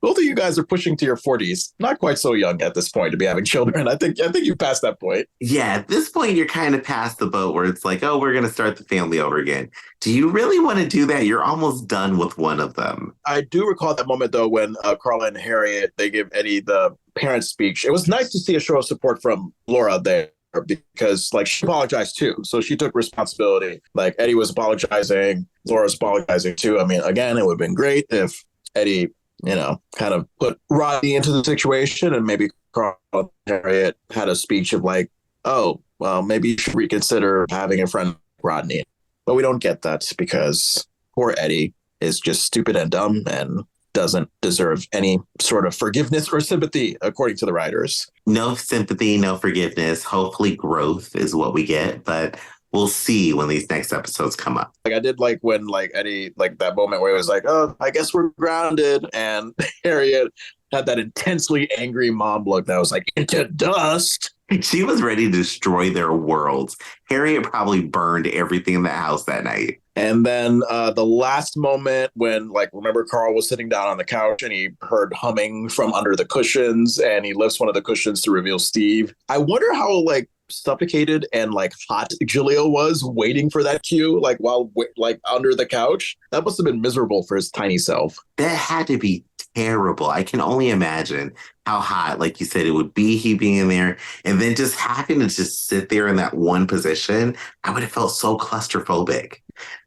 both of you guys are pushing to your 40s. Not quite so young at this point to be having children. I think you passed that point. Yeah, at this point, you're kind of past the boat where it's like, oh, we're going to start the family over again. Do you really want to do that? You're almost done with one of them. I do recall that moment, though, when Carl and Harriet, they give Eddie the parent speech. It was nice to see a show of support from Laura there because, like, she apologized too. So she took responsibility. Like, Eddie was apologizing. Laura's apologizing too. I mean, again, it would have been great if Eddie, kind of put Rodney into the situation and maybe Carl and Harriet had a speech of like, oh, well, maybe you should reconsider having a friend like Rodney. But we don't get that because poor Eddie is just stupid and dumb and doesn't deserve any sort of forgiveness or sympathy, according to the writers. No sympathy, no forgiveness. Hopefully growth is what we get, but we'll see when these next episodes come up. Like, I did like when like Eddie, like that moment where he was like, oh, I guess we're grounded. And Harriet had that intensely angry mom look that was like, into dust. She was ready to destroy their worlds. Harriet probably burned everything in the house that night. And then the last moment when, like, remember Carl was sitting down on the couch and he heard humming from under the cushions and he lifts one of the cushions to reveal Steve. I wonder how, like, suffocated and like hot Jaleel was waiting for that cue, like while like under the couch. That must have been miserable for his tiny self. That had to be terrible. I can only imagine how hot, like you said, it would be he being in there and then just having to just sit there in that one position. I would have felt so claustrophobic.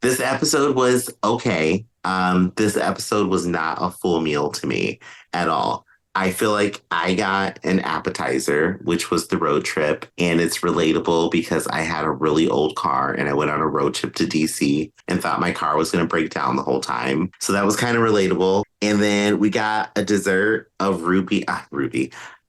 This episode was okay. This episode was not a full meal to me at all. I feel like I got an appetizer, which was the road trip. And it's relatable because I had a really old car and I went on a road trip to DC and thought my car was going to break down the whole time. So that was kind of relatable. And then we got a dessert of Ruby.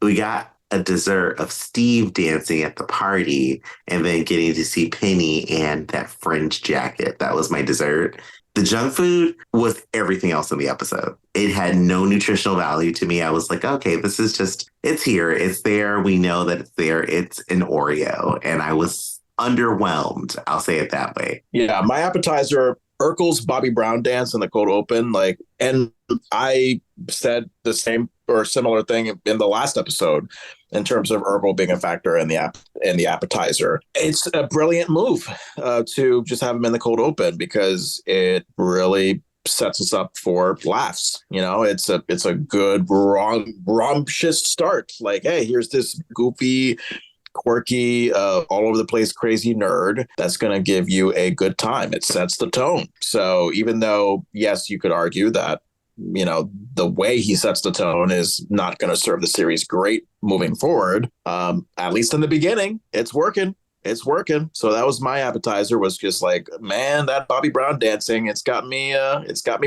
We got a dessert of Steve dancing at the party and then getting to see Penny and that fringe jacket. That was my dessert. The junk food was everything else in the episode. It had no nutritional value to me. I was like, okay, this is just, it's here, it's there. We know that it's there. It's an Oreo. And I was underwhelmed. I'll say it that way. Yeah, my appetizer, Urkel's Bobby Brown dance in the cold open, and I said the same or similar thing in the last episode in terms of Urkel being a factor in the appetizer. It's a brilliant move to just have him in the cold open because it really sets us up for laughs. It's a good rambunctious start. Like, hey, here's this goofy, quirky, all over the place, crazy nerd that's going to give you a good time. It sets the tone. So even though, yes, you could argue that, the way he sets the tone is not going to serve the series great moving forward, at least in the beginning, it's working. It's working. So that was my appetizer, was just like, man, that Bobby Brown dancing, it's got me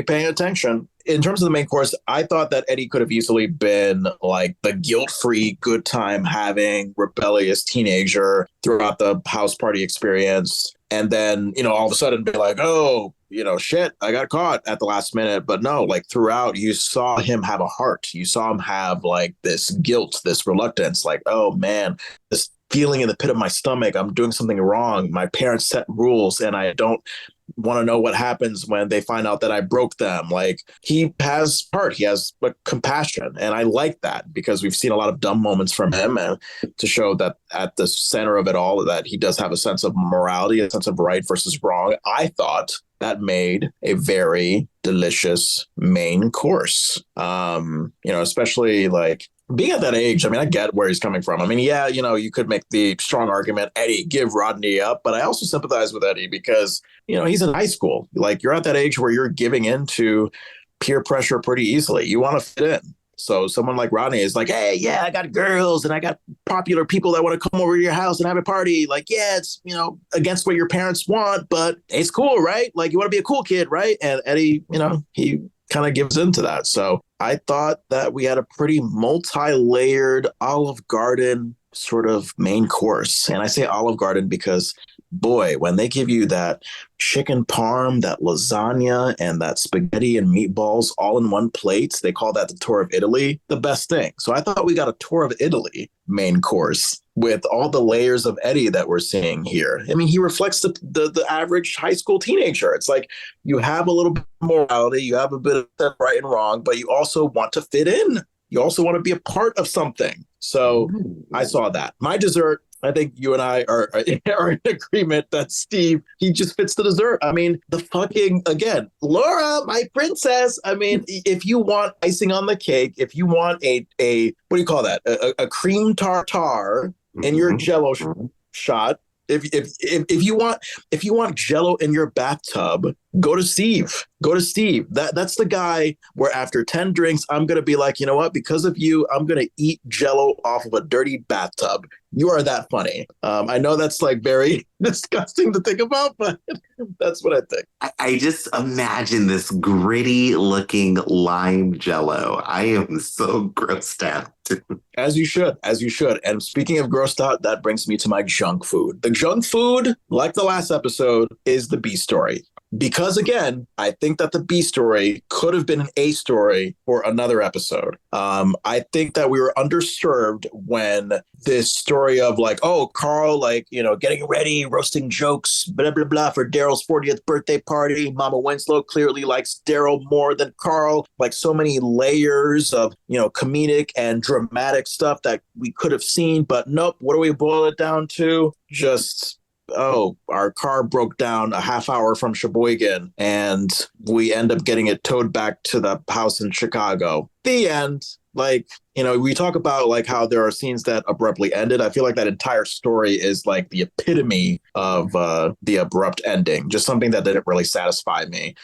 paying attention. In terms of the main course, I thought that Eddie could have easily been like the guilt-free, good time having, rebellious teenager throughout the house party experience. And then, all of a sudden be like, oh, shit, I got caught at the last minute. But no, like throughout, you saw him have a heart. You saw him have like this guilt, this reluctance, like, oh man, this feeling in the pit of my stomach. I'm doing something wrong. My parents set rules and I don't want to know what happens when they find out that I broke them. Like, he has heart, he has compassion. And I like that because we've seen a lot of dumb moments from him, and to show that at the center of it all, that he does have a sense of morality, a sense of right versus wrong. I thought that made a very delicious main course. Especially like being at that age. I mean, I get where he's coming from. I mean, yeah, you could make the strong argument, Eddie, give Rodney up. But I also sympathize with Eddie because, he's in high school. Like, you're at that age where you're giving in to peer pressure pretty easily. You want to fit in. So someone like Rodney is like, hey, yeah, I got girls and I got popular people that want to come over to your house and have a party. Like, yeah, it's, against what your parents want, but it's cool, right? Like, you want to be a cool kid, right? And Eddie, he kind of gives into that. So I thought that we had a pretty multi-layered Olive Garden sort of main course. And I say Olive Garden because, boy, when they give you that chicken parm, that lasagna, and that spaghetti and meatballs all in one plate, they call that the tour of Italy, the best thing. So I thought we got a tour of Italy main course with all the layers of Eddie that we're seeing here. I mean, he reflects the average high school teenager. It's like you have a little bit of morality, you have a bit of right and wrong, but you also want to fit in. You also want to be a part of something. So I saw that. My dessert, I think you and I are in agreement that Steve, he just fits the dessert. I mean, again, Laura, my princess. I mean, if you want icing on the cake, if you want a what do you call that? A cream tartare in your Jello shot. If you want Jello in your bathtub, go to Steve. Go to Steve. That's the guy where after 10 drinks, I'm going to be like, you know what? Because of you, I'm going to eat Jello off of a dirty bathtub. You are that funny. I know that's like very disgusting to think about, but that's what I think. I just imagine this gritty looking lime Jello. I am so grossed out. As you should. And speaking of grossed out, that brings me to my junk food. The junk food, like the last episode, is the B story. Because again, I think that the B story could have been an A story for another episode. I think that we were underserved when this story of like, oh, Carl, like, getting ready, roasting jokes, blah, blah, blah, for Daryl's 40th birthday party. Mama Winslow clearly likes Daryl more than Carl. Like, so many layers of, comedic and dramatic stuff that we could have seen. But nope, what do we boil it down to? Just, our car broke down a half hour from Sheboygan and we end up getting it towed back to the house in Chicago. The end. Like, we talk about like how there are scenes that abruptly ended. I feel like that entire story is like the epitome of the abrupt ending, just something that didn't really satisfy me.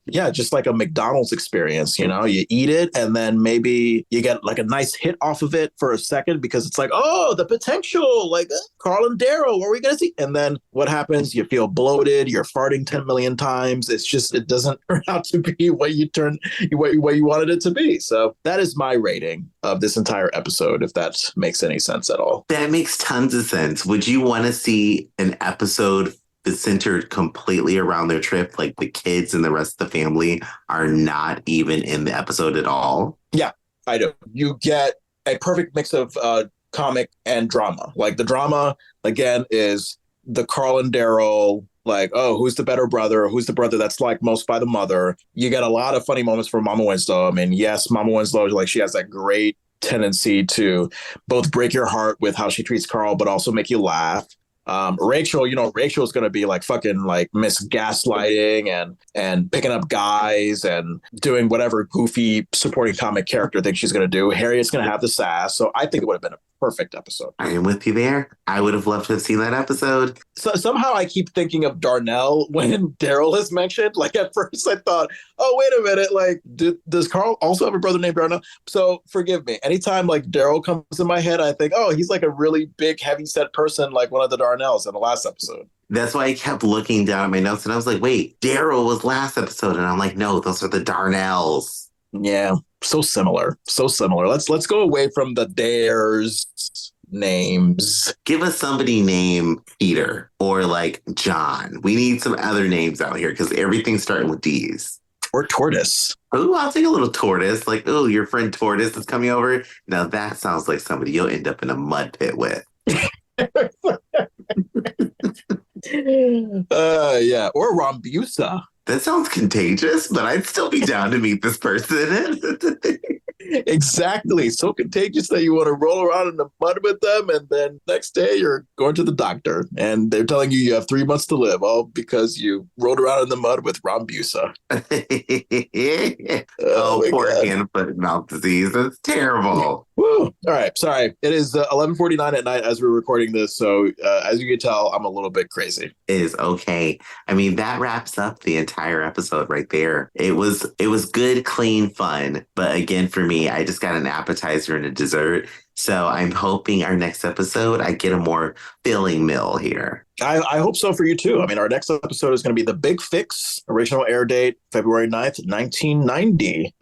Yeah, just like a McDonald's experience, you know, you eat it and then maybe you get like a nice hit off of it for a second because it's like, oh, the potential, like Carl and Daryl, what are we going to see? And then what happens? You feel bloated, you're farting 10 million times. It's just, it doesn't turn out to be what you wanted it to be. So that is my rating of this entire episode, if that makes any sense at all. That makes tons of sense. Would you want to see an episode that's centered completely around their trip? Like the kids and the rest of the family are not even in the episode at all? Yeah, I do. You get a perfect mix of comic and drama. Like the drama, again, is the Carl and Daryl, like, oh, who's the better brother? Who's the brother that's liked most by the mother? You get a lot of funny moments from Mama Winslow. I mean, yes, Mama Winslow, like she has that great tendency to both break your heart with how she treats Carl, but also make you laugh. Rachel, Rachel is going to be like fucking like Miss Gaslighting and picking up guys and doing whatever goofy supporting comic character thing she's going to do. Harriet's going to have the sass. So I think it would have been a perfect episode. I am with you there. I would have loved to have seen that episode. So somehow I keep thinking of Darnell when Daryl is mentioned. Like at first I thought, oh, wait a minute. Like, does Carl also have a brother named Darnell? So forgive me. Anytime like Daryl comes in my head, I think, oh, he's like a really big, heavy set person, like one of the Darnells in the last episode. That's why I kept looking down at my notes and I was like, wait, Daryl was last episode. And I'm like, no, those are the Darnells. Yeah, so similar. So similar. Let's go away from the Dares names. Give us somebody named Peter or like John. We need some other names out here because everything's starting with D's. Or Tortoise. Oh, I'll take a little Tortoise. Like, oh, your friend Tortoise is coming over. Now that sounds like somebody you'll end up in a mud pit with. Yeah, or Rambusa. That sounds contagious, but I'd still be down to meet this person. Exactly. So contagious that you want to roll around in the mud with them. And then next day you're going to the doctor and they're telling you have 3 months to live, all because you rolled around in the mud with Rambusa. Oh, poor hand, foot, and mouth disease. That's terrible. Woo. All right. Sorry. It is 11:49 at night as we're recording this. So as you can tell, I'm a little bit crazy. Is okay. I mean, that wraps up the entire episode right there. It was good, clean fun. But again, for me, I just got an appetizer and a dessert. So I'm hoping our next episode, I get a more filling meal here. I hope so for you too. I mean, our next episode is going to be The Big Fix, original air date, February 9th, 1990.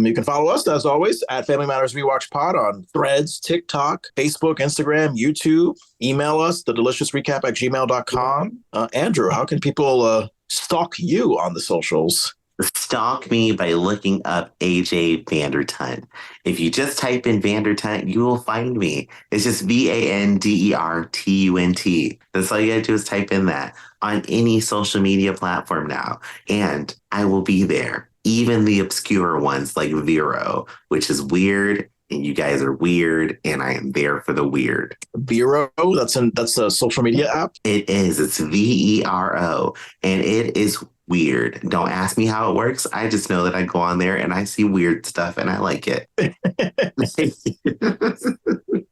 You can follow us, as always, at Family Matters Rewatch Pod on Threads, TikTok, Facebook, Instagram, YouTube. Email us, thedeliciousrecap@gmail.com. Andrew, how can people stalk you on the socials? Stalk me by looking up Ajay Vandertunt. If you just type in Vandertunt, you will find me. It's just Vandertunt. That's all you gotta do is type in that on any social media platform now. And I will be there. Even the obscure ones like Vero, which is weird. And you guys are weird, and I am there for the weird. Vero, that's a social media app? It is. It's Vero, and it is weird. Don't ask me how it works. I just know that I go on there and I see weird stuff and I like it.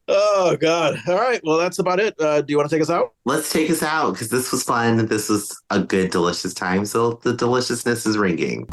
Oh, God. All right. Well, that's about it. Do you want to take us out? Let's take us out because this was fun. This was a good, delicious time. So the deliciousness is ringing.